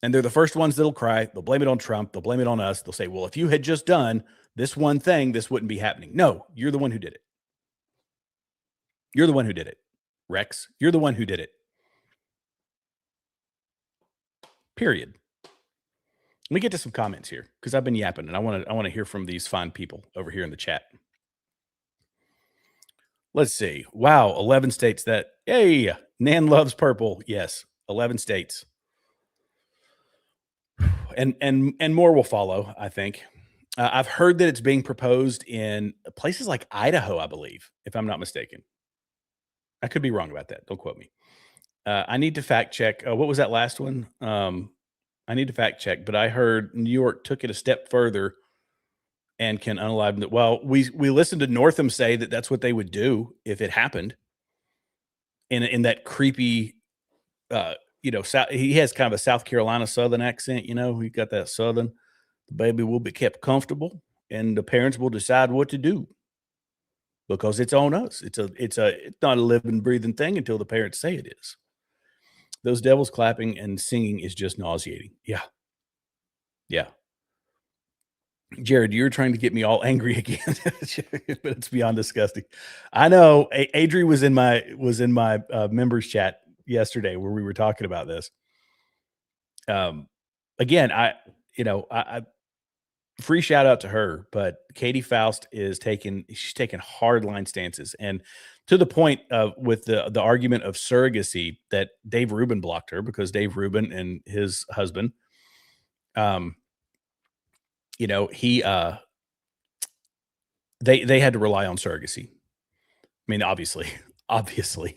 And they're the first ones that'll cry. They'll blame it on Trump. They'll blame it on us. They'll say, well, if you had just done this one thing, this wouldn't be happening. No, you're the one who did it. You're the one who did it. Rex, you're the one who did it. Period. Let me get to some comments here because I've been yapping and I want to hear from these fine people over here in the chat. Let's see. Wow, 11 states that, hey, Nan loves purple. Yes, 11 states. And more will follow, I think. I've heard that it's being proposed in places like Idaho, I believe, if I'm not mistaken. I could be wrong about that. Don't quote me. I need to fact check. What was that last one? I need to fact check, but I heard New York took it a step further and can unalive them. Well, we listened to Northam say that that's what they would do if it happened. In that creepy, he has kind of a South Carolina Southern accent. He got that Southern. The baby will be kept comfortable, and the parents will decide what to do because it's on us. It's not a living, breathing thing until the parents say it is. Those devils clapping and singing is just nauseating. Yeah. Yeah. Jared, you're trying to get me all angry again, but it's beyond disgusting. I know Adri was in my members chat yesterday where we were talking about this. Again, I free shout out to her, but Katie Faust she's taking hardline stances, and to the point of with the argument of surrogacy that Dave Rubin blocked her because Dave Rubin and his husband, they had to rely on surrogacy. I mean, obviously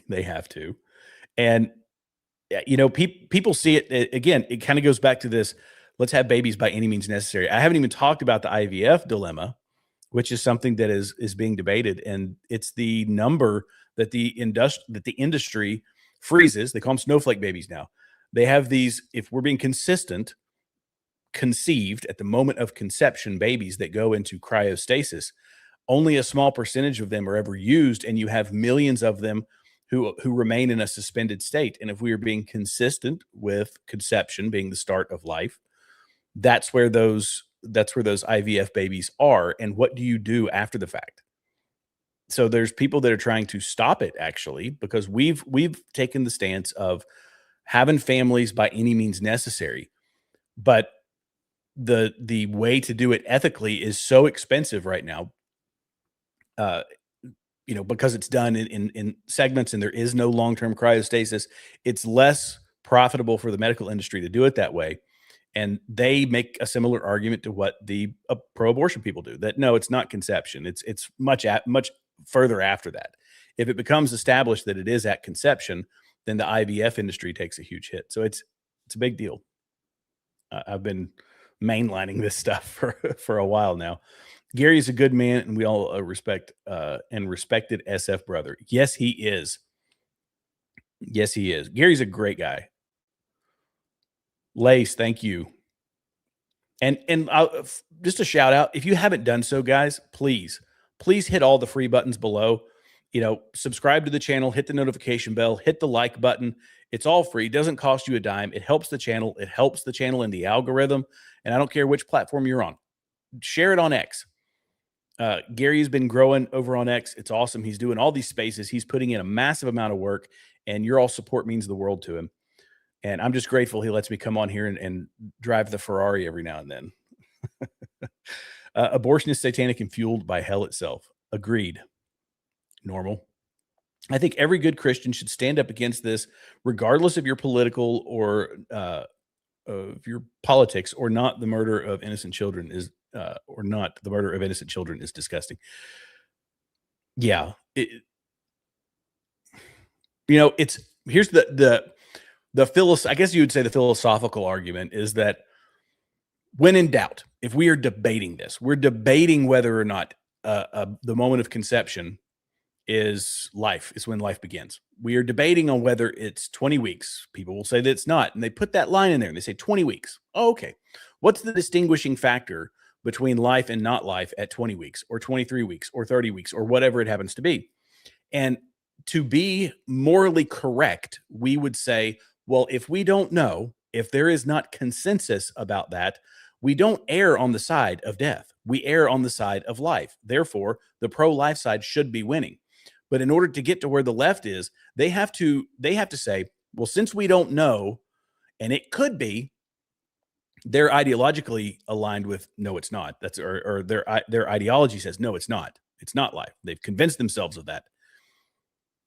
they have to. And, people see it again. It kind of goes back to this. Let's have babies by any means necessary. I haven't even talked about the IVF dilemma, which is something that is being debated. And it's the number that the industry freezes. They call them snowflake babies now. They have these, if we're being consistent, conceived at the moment of conception babies that go into cryostasis. Only a small percentage of them are ever used, and you have millions of them who remain in a suspended state. And if we are being consistent with conception being the start of life, that's where those IVF babies are. And what do you do after the fact? So there's people that are trying to stop it, actually, because we've taken the stance of having families by any means necessary. But the way to do it ethically is so expensive right now, because it's done in segments and there is no long-term cryostasis. It's less profitable for the medical industry to do it that way. And they make a similar argument to what the pro-abortion people do, that no, it's not conception. It's much further after that. If it becomes established that it is at conception, then the IVF industry takes a huge hit. So it's a big deal. I've been mainlining this stuff for a while now. Gary's a good man, and we all respect and respected SF brother. Yes, he is. Yes, he is. Gary's a great guy. Lace, thank you. And just a shout out, if you haven't done so, guys, please hit all the free buttons below. Subscribe to the channel, hit the notification bell, hit the like button. It's all free. It doesn't cost you a dime. It helps the channel. It helps the channel in the algorithm. And I don't care which platform you're on. Share it on X. Gary's been growing over on X. It's awesome. He's doing all these spaces. He's putting in a massive amount of work, and your all support means the world to him. And I'm just grateful he lets me come on here and drive the Ferrari every now and then. Abortion is satanic and fueled by hell itself. Agreed. Normal. I think every good Christian should stand up against this, regardless of your political or of your politics or not. The murder of innocent children is disgusting. Yeah. Here's the I guess you would say the philosophical argument is that when in doubt, if we are debating this, we're debating whether or not the moment of conception is when life begins. We are debating on whether it's 20 weeks. People will say that it's not. And they put that line in there and they say 20 weeks. Oh, okay. What's the distinguishing factor between life and not life at 20 weeks or 23 weeks or 30 weeks or whatever it happens to be? And to be morally correct, we would say, well, if we don't know, if there is not consensus about that, we don't err on the side of death. We err on the side of life. Therefore, the pro-life side should be winning. But in order to get to where the left is, they have to say, well, since we don't know, and it could be, they're ideologically aligned with no, it's not. That's or their ideology says no, it's not. It's not life. They've convinced themselves of that.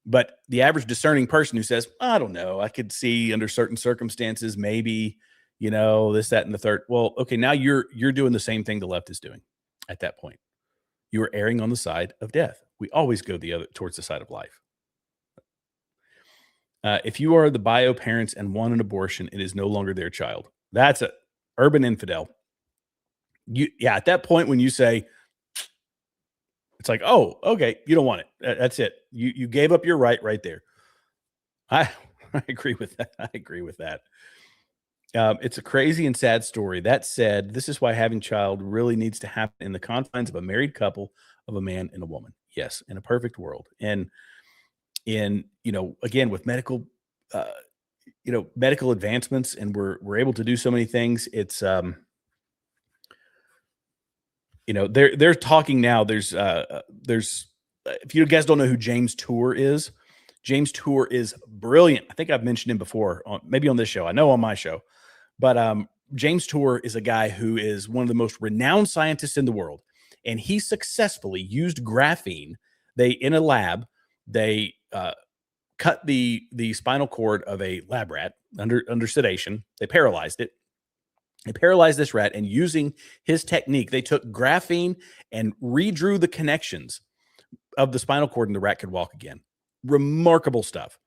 But the average discerning person who says, I don't know, I could see under certain circumstances, maybe, this, that, and the third. Well, okay, now you're doing the same thing the left is doing at that point. You are erring on the side of death. We always go towards the side of life. If you are the bio parents and want an abortion, it is no longer their child. That's a urban infidel. At that point when you say, it's like, oh, okay, you don't want it. That's it. You gave up your right there. I agree with that. I agree with that. It's a crazy and sad story. That said, this is why having child really needs to happen in the confines of a married couple of a man and a woman. Yes, in a perfect world. And again, with medical, medical advancements, and we're able to do so many things. It's, they're talking now. There's if you guys don't know who James Tour is brilliant. I think I've mentioned him before, maybe on this show. I know on my show, but James Tour is a guy who is one of the most renowned scientists in the world, and he successfully used graphene. In a lab, they cut the spinal cord of a lab rat under sedation. They paralyzed it. They paralyzed this rat, and using his technique, they took graphene and redrew the connections of the spinal cord, and the rat could walk again. Remarkable stuff.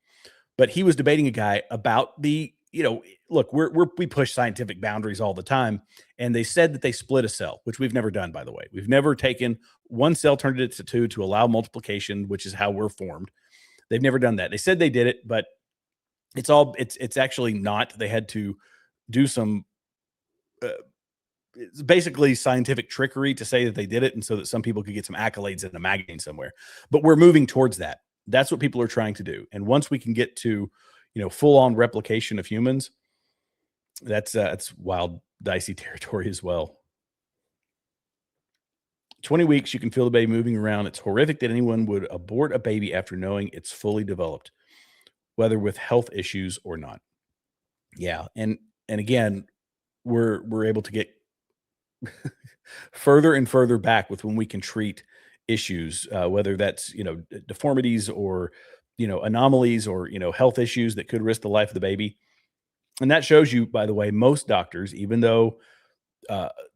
But he was debating a guy about look, we push scientific boundaries all the time, and they said that they split a cell, which we've never done, by the way. We've never taken one cell, turned it to two to allow multiplication, which is how we're formed. They've never done that. They said they did it, but it's actually not. They had to do some it's basically scientific trickery to say that they did it, and so that some people could get some accolades in a magazine somewhere. But we're moving towards that. That's what people are trying to do. And once we can get to, full-on replication of humans, that's wild, dicey territory as well. 20 weeks, you can feel the baby moving around. It's horrific that anyone would abort a baby after knowing it's fully developed, whether with health issues or not. Yeah, and again, we're able to get further and further back with when we can treat issues, whether that's, deformities or, anomalies or, health issues that could risk the life of the baby. And that shows you, by the way, most doctors, even though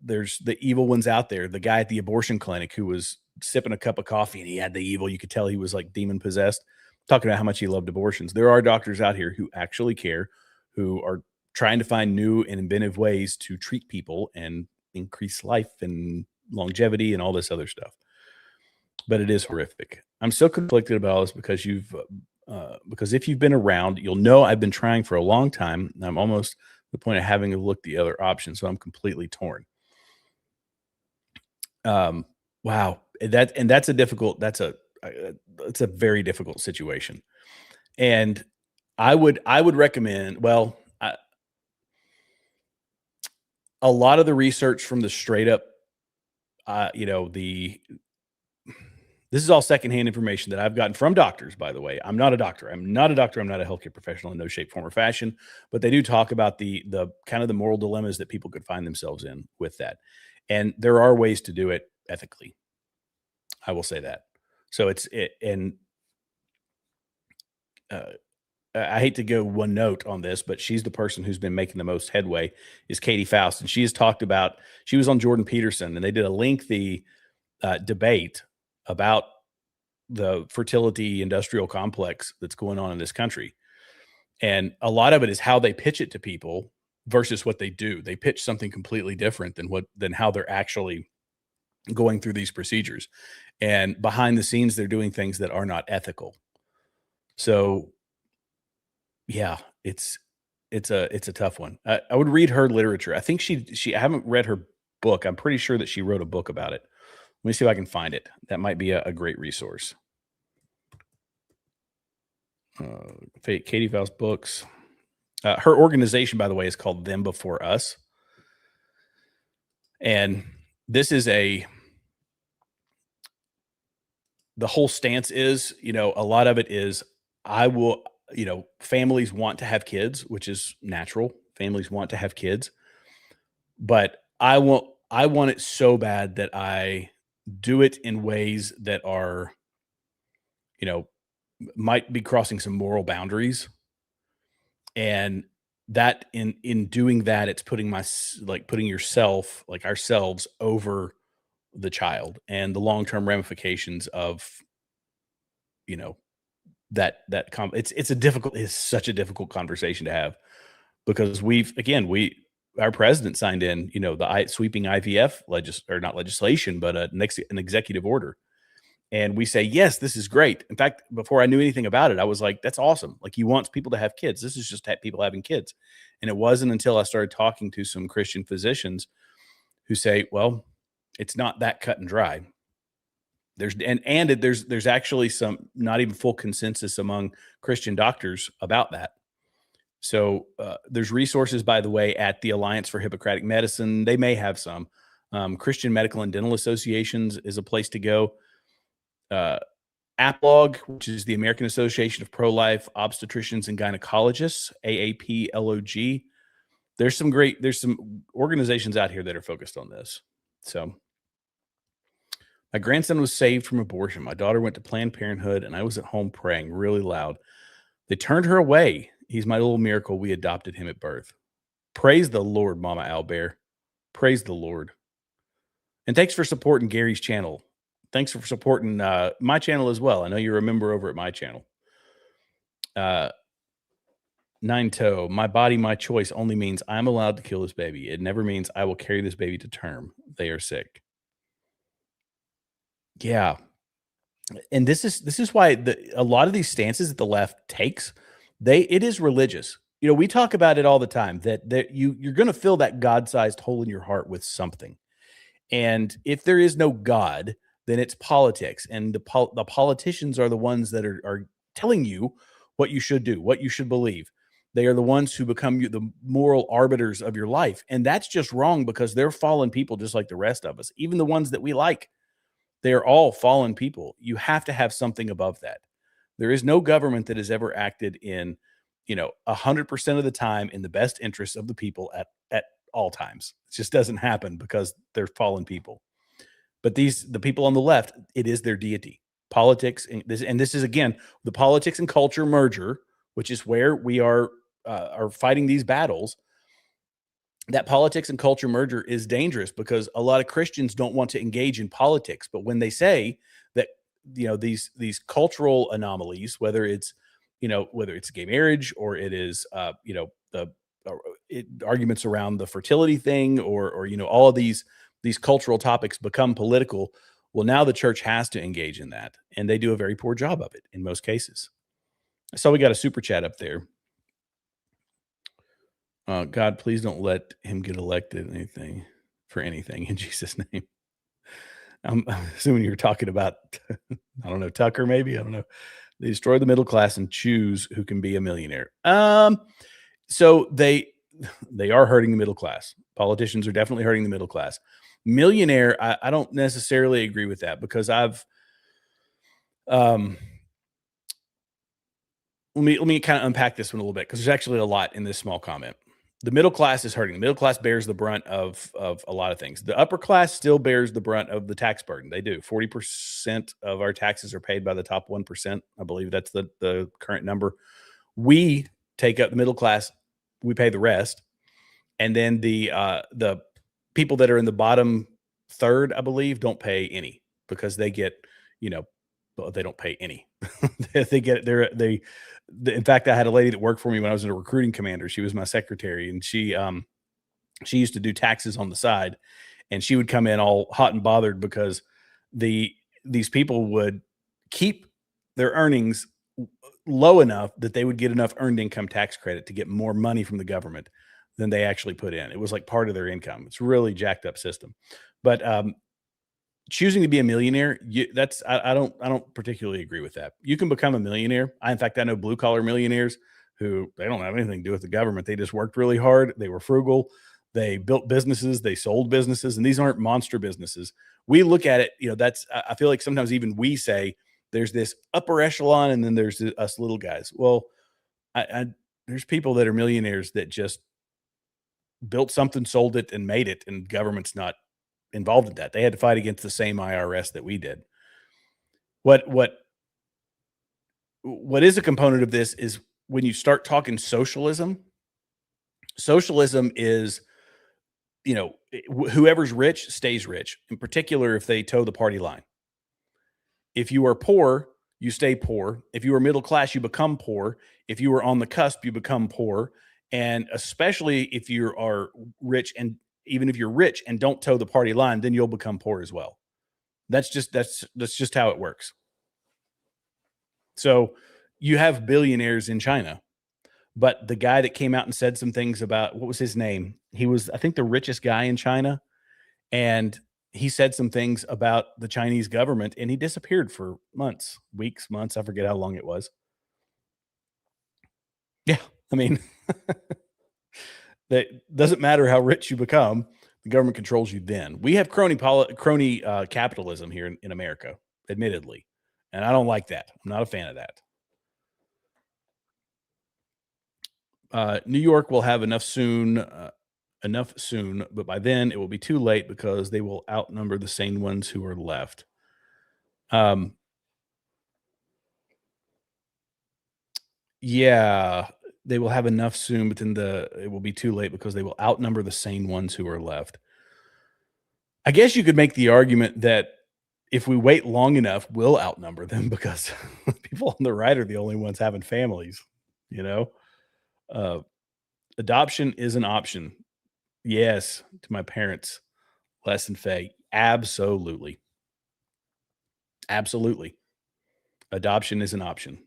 there's the evil ones out there, the guy at the abortion clinic who was sipping a cup of coffee and he had the evil, you could tell he was like demon possessed, talking about how much he loved abortions. There are doctors out here who actually care, who are trying to find new and inventive ways to treat people and increase life and longevity and all this other stuff. But it is horrific. I'm so conflicted about all this because because if you've been around, you'll know I've been trying for a long time. And I'm almost at the point of having to look the other options. So I'm completely torn. Wow. That's a very difficult situation. And I would recommend, a lot of the research from the straight up, this is all secondhand information that I've gotten from doctors, by the way. I'm not a doctor. I'm not a healthcare professional in no shape, form, or fashion, but they do talk about the kind of the moral dilemmas that people could find themselves in with that. And there are ways to do it ethically. I will say that. So I hate to go one note on this, but she's the person who's been making the most headway is Katie Faust. And she has talked about, she was on Jordan Peterson and they did a lengthy debate about the fertility industrial complex that's going on in this country. And a lot of it is how they pitch it to people versus what they do. They pitch something completely different than how they're actually going through these procedures. And behind the scenes, they're doing things that are not ethical. So yeah, it's a tough one. I would read her literature. I think I haven't read her book. I'm pretty sure that she wrote a book about it. Let me see if I can find it. That might be a great resource. Katie Faust books. Her organization, by the way, is called Them Before Us. And this is the whole stance is, a lot of it is, families want to have kids, which is natural. Families want to have kids, but I want it so bad that I do it in ways that are, might be crossing some moral boundaries. And that in doing that, it's putting yourself, like ourselves, over the child and the long-term ramifications of, it's such a difficult conversation to have, because our president signed in, the sweeping IVF not legislation, but an executive order. And we say, yes, this is great. In fact, before I knew anything about it, I was like, that's awesome. Like, he wants people to have kids. This is just people having kids. And it wasn't until I started talking to some Christian physicians who say, well, it's not that cut and dry. There's actually some not even full consensus among Christian doctors about that. So there's resources, by the way, at the Alliance for Hippocratic Medicine. They may have some. Christian Medical and Dental Associations is a place to go. APLOG, which is the American Association of Pro-Life Obstetricians and Gynecologists, AAPLOG. There's some organizations out here that are focused on this. So my grandson was saved from abortion. My daughter went to Planned Parenthood, and I was at home praying really loud. They turned her away. He's my little miracle. We adopted him at birth. Praise the Lord, Mama Albert. Praise the Lord. And thanks for supporting Gary's channel. Thanks for supporting my channel as well. I know you're a member over at my channel. Nine Toe, my body, my choice only means I'm allowed to kill this baby. It never means I will carry this baby to term. They are sick. Yeah. And this is why a lot of these stances that the left takes, it is religious. We talk about it all the time, that you're going to fill that God-sized hole in your heart with something. And if there is no God, then it's politics. And the politicians are the ones that are telling you what you should do, what you should believe. They are the ones who become the moral arbiters of your life. And that's just wrong, because they're fallen people just like the rest of us. Even the ones that we like, they are all fallen people. You have to have something above that. There is no government that has ever acted in, 100% of the time in the best interests of the people at all times. It just doesn't happen, because they're fallen people. But the people on the left, it is their deity. Politics, and this is, again, the politics and culture merger, which is where we are fighting these battles. That politics and culture merger is dangerous, because a lot of Christians don't want to engage in politics. But when they say that, these cultural anomalies, whether it's gay marriage, or it is, arguments around the fertility thing, or all of these cultural topics become political. Well, now the church has to engage in that, and they do a very poor job of it in most cases. So we got a super chat up there. God, please don't let him get elected for anything in Jesus' name. I'm assuming you're talking about, I don't know, Tucker, maybe. I don't know. They destroy the middle class and choose who can be a millionaire. So they are hurting the middle class. Politicians are definitely hurting the middle class. Millionaire, I don't necessarily agree with that, because I've let me kind of unpack this one a little bit, because there's actually a lot in this small comment. The middle class is hurting. The middle class bears the brunt of a lot of things. The upper class still bears the brunt of the tax burden. They do. 40% of our taxes are paid by the top 1%. I believe that's the current number. We take up the middle class. We pay the rest. And then the people that are in the bottom third, I believe, don't pay any, because they get, but they don't pay any. They get they. In fact, I had a lady that worked for me when I was a recruiting commander. She was my secretary, and she used to do taxes on the side, and she would come in all hot and bothered because these people would keep their earnings low enough that they would get enough earned income tax credit to get more money from the government than they actually put in. It was like part of their income. It's really jacked up system. But choosing to be a millionaire, I don't particularly agree with that. You can become a millionaire. In fact, I know blue collar millionaires who they don't have anything to do with the government. They just worked really hard. They were frugal. They built businesses. They sold businesses, and these aren't monster businesses. We look at it, I feel like sometimes even we say there's this upper echelon and then there's us little guys. Well, there's people that are millionaires that just built something, sold it, and made it, and government's not involved in that. They had to fight against the same IRS that we did. What is a component of this is when you start talking socialism. Socialism is, whoever's rich stays rich, in particular if they toe the party line. If you are poor, you stay poor. If you are middle class, you become poor. If you are on the cusp, you become poor. And especially if you are rich, and even if you're rich and don't toe the party line, then you'll become poor as well. That's just how it works. So you have billionaires in China, but the guy that came out and said some things about, what was his name? He was, I think, the richest guy in China. And he said some things about the Chinese government, and he disappeared for months, weeks, months. I forget how long it was. Yeah. I mean, that doesn't matter how rich you become. The government controls you then. We have crony capitalism here in America, admittedly. And I don't like that. I'm not a fan of that. New York will have enough soon, but by then it will be too late because they will outnumber the sane ones who are left. Yeah, they will have enough soon, but then it will be too late because they will outnumber the sane ones who are left. I guess you could make the argument that if we wait long enough, we'll outnumber them because people on the right are the only ones having families, Adoption is an option. Yes, to my parents, Les and Faye. Absolutely. Absolutely. Adoption is an option.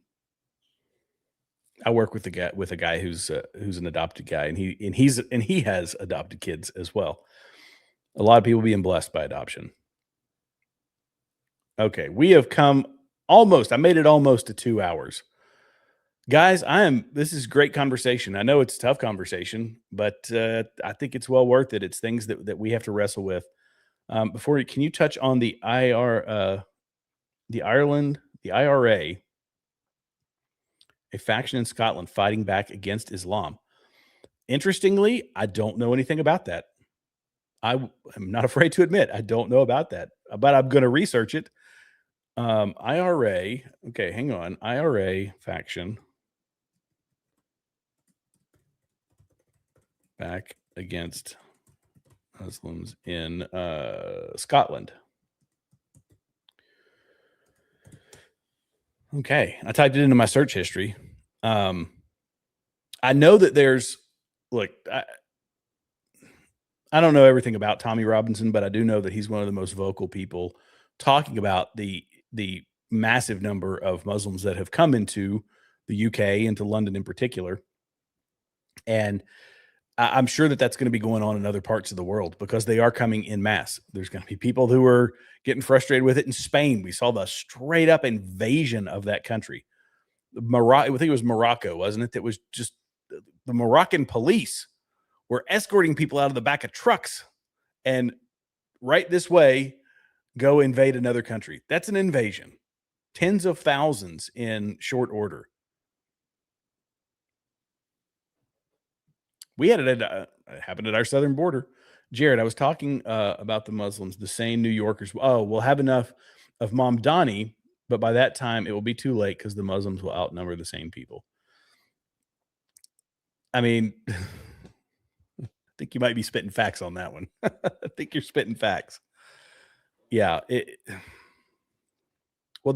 I work with a guy who's an adopted guy, and he has adopted kids as well. A lot of people being blessed by adoption. Okay, we have come almost. I made it almost to 2 hours. Guys, this is great conversation. I know it's a tough conversation, but I think it's well worth it. It's things that we have to wrestle with. Can you touch on the IRA, a faction in Scotland fighting back against Islam? Interestingly, I don't know anything about that. I'm not afraid to admit I don't know about that, but I'm going to research it. IRA. Okay, hang on. IRA faction back against Muslims in Scotland. Okay, I typed it into my search history. I know that there's, I don't know everything about Tommy Robinson, but I do know that he's one of the most vocal people talking about the massive number of Muslims that have come into the UK, into London in particular. And I'm sure that that's going to be going on in other parts of the world because they are coming in mass. There's going to be people who are getting frustrated with it in Spain. We saw the straight up invasion of that country. I think it was Morocco, wasn't it? That was just the Moroccan police were escorting people out of the back of trucks and right this way, go invade another country. That's an invasion. Tens of thousands in short order. We had it happened at our southern border. Jared, I was talking about the Muslims, the same New Yorkers. Oh, we'll have enough of Mom Donnie, but by that time it will be too late because the Muslims will outnumber the same people. I mean, I think you might be spitting facts on that one. I think you're spitting facts. Yeah. Well,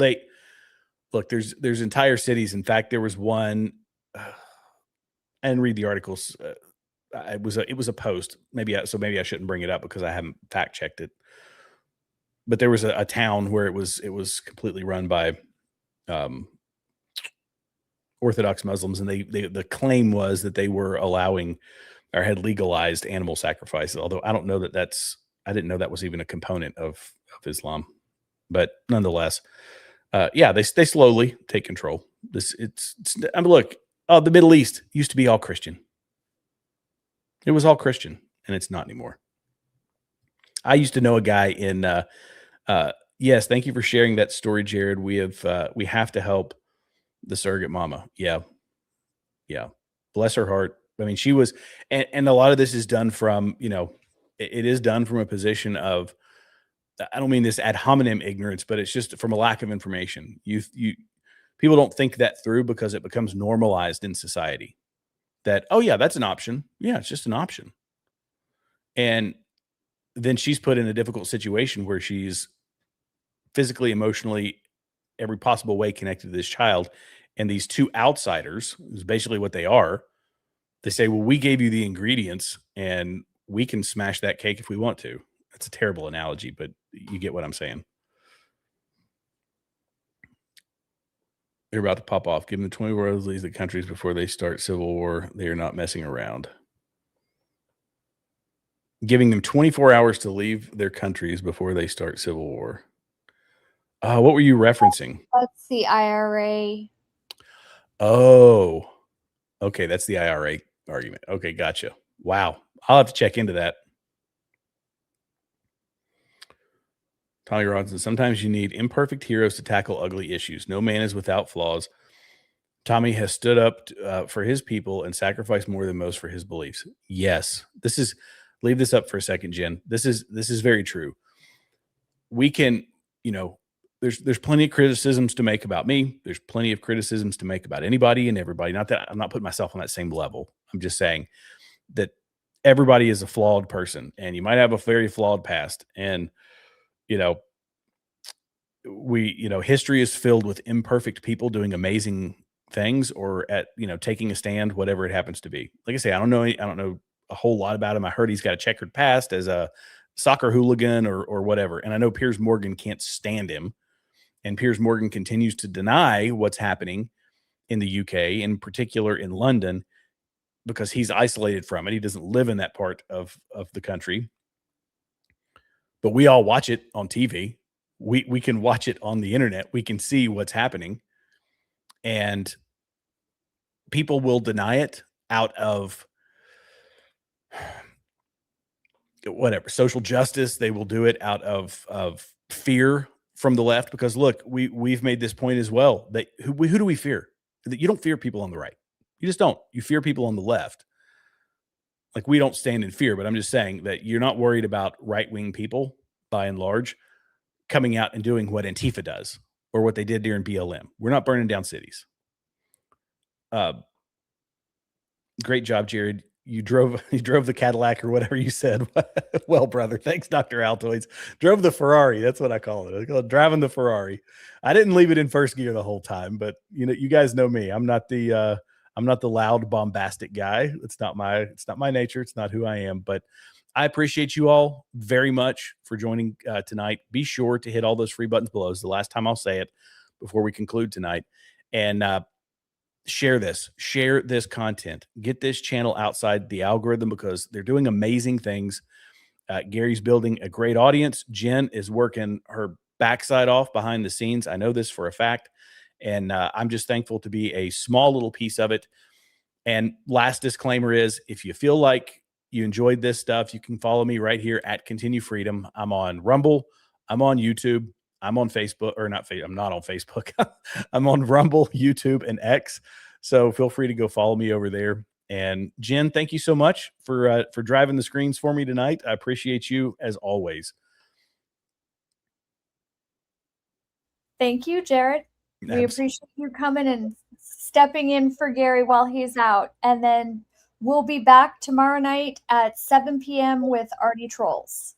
look, there's entire cities. In fact, there was one, and read the articles. It was a post. Maybe I shouldn't bring it up because I haven't fact checked it. But there was a town where it was completely run by Orthodox Muslims, and the claim was that they were allowing or had legalized animal sacrifices. Although I don't know I didn't know that was even a component of Islam, but nonetheless, they slowly take control. I mean, look, the Middle East used to be all Christian. It was all Christian, and it's not anymore. I used to know a guy in. Yes, thank you for sharing that story, Jared. We have to help the surrogate mama. Yeah. Bless her heart. I mean, she was, and a lot of this is done from, it is done from a position of, I don't mean this ad hominem ignorance, but it's just from a lack of information. People don't think that through because it becomes normalized in society that, oh yeah, that's an option. Yeah, it's just an option. And then she's put in a difficult situation where she's physically, emotionally, every possible way connected to this child. And these two outsiders is basically what they are. They say, well, we gave you the ingredients and we can smash that cake if we want to. That's a terrible analogy, but you get what I'm saying. They're about to pop off. Give them 24 hours to leave the countries before they start civil war. They are not messing around. Giving them 24 hours to leave their countries before they start civil war. What were you referencing? That's the IRA. Oh, okay. That's the IRA argument. Okay, gotcha. Wow. I'll have to check into that. Tommy Robinson, sometimes you need imperfect heroes to tackle ugly issues. No man is without flaws. Tommy has stood up for his people and sacrificed more than most for his beliefs. Yes. Leave this up for a second, Jen. This is very true. We can, there's plenty of criticisms to make about me. There's plenty of criticisms to make about anybody and everybody. Not that I'm not putting myself on that same level. I'm just saying that everybody is a flawed person and you might have a very flawed past. And, history is filled with imperfect people doing amazing things or taking a stand, whatever it happens to be. Like I say, I don't know a whole lot about him. I heard he's got a checkered past as a soccer hooligan or whatever. And I know Piers Morgan can't stand him. And Piers Morgan continues to deny what's happening in the UK, in particular in London, because he's isolated from it. He doesn't live in that part of the country. But we all watch it on TV. We can watch it on the internet. We can see what's happening. And people will deny it out of whatever, social justice. They will do it out of fear from the left, because look, we've made this point as well that who do we fear? That you don't fear people on the right. You just don't. You fear people on the left. Like, we don't stand in fear, but I'm just saying that you're not worried about right-wing people by and large coming out and doing what Antifa does or what they did during BLM. We're not burning down cities. Great job, Jared. You drove the Cadillac or whatever you said. Well, brother, thanks, Dr. Altoids. Drove the Ferrari. That's what I call it. I call it driving the Ferrari. I didn't leave it in first gear the whole time, but you guys know me. I'm not the loud, bombastic guy. It's not my nature. It's not who I am. But I appreciate you all very much for joining tonight. Be sure to hit all those free buttons below. It's the last time I'll say it before we conclude tonight. And share this content. Get this channel outside the algorithm, because they're doing amazing things. Gary's building a great audience. Jen is working her backside off behind the scenes. I know this for a fact. And I'm just thankful to be a small little piece of it. And last disclaimer is, if you feel like you enjoyed this stuff, you can follow me right here at Continue Freedom. I'm on Rumble. I'm on YouTube. I'm on Facebook, or not. I'm not on Facebook. I'm on Rumble, YouTube, and X. So feel free to go follow me over there. And Jen, thank you so much for driving the screens for me tonight. I appreciate you as always. Thank you, Jared. We appreciate you coming and stepping in for Gary while he's out. And then we'll be back tomorrow night at 7 p.m. with Artie Trolls.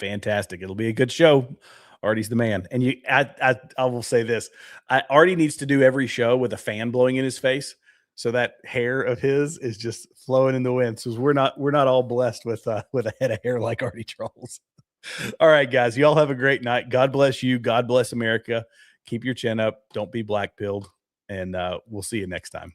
Fantastic. It'll be a good show. Artie's the man. And I will say this. Artie needs to do every show with a fan blowing in his face. So that hair of his is just flowing in the wind. So we're not all blessed with a head of hair like Artie Trolls. All right, guys, you all have a great night. God bless you. God bless America. Keep your chin up. Don't be black-pilled. And we'll see you next time.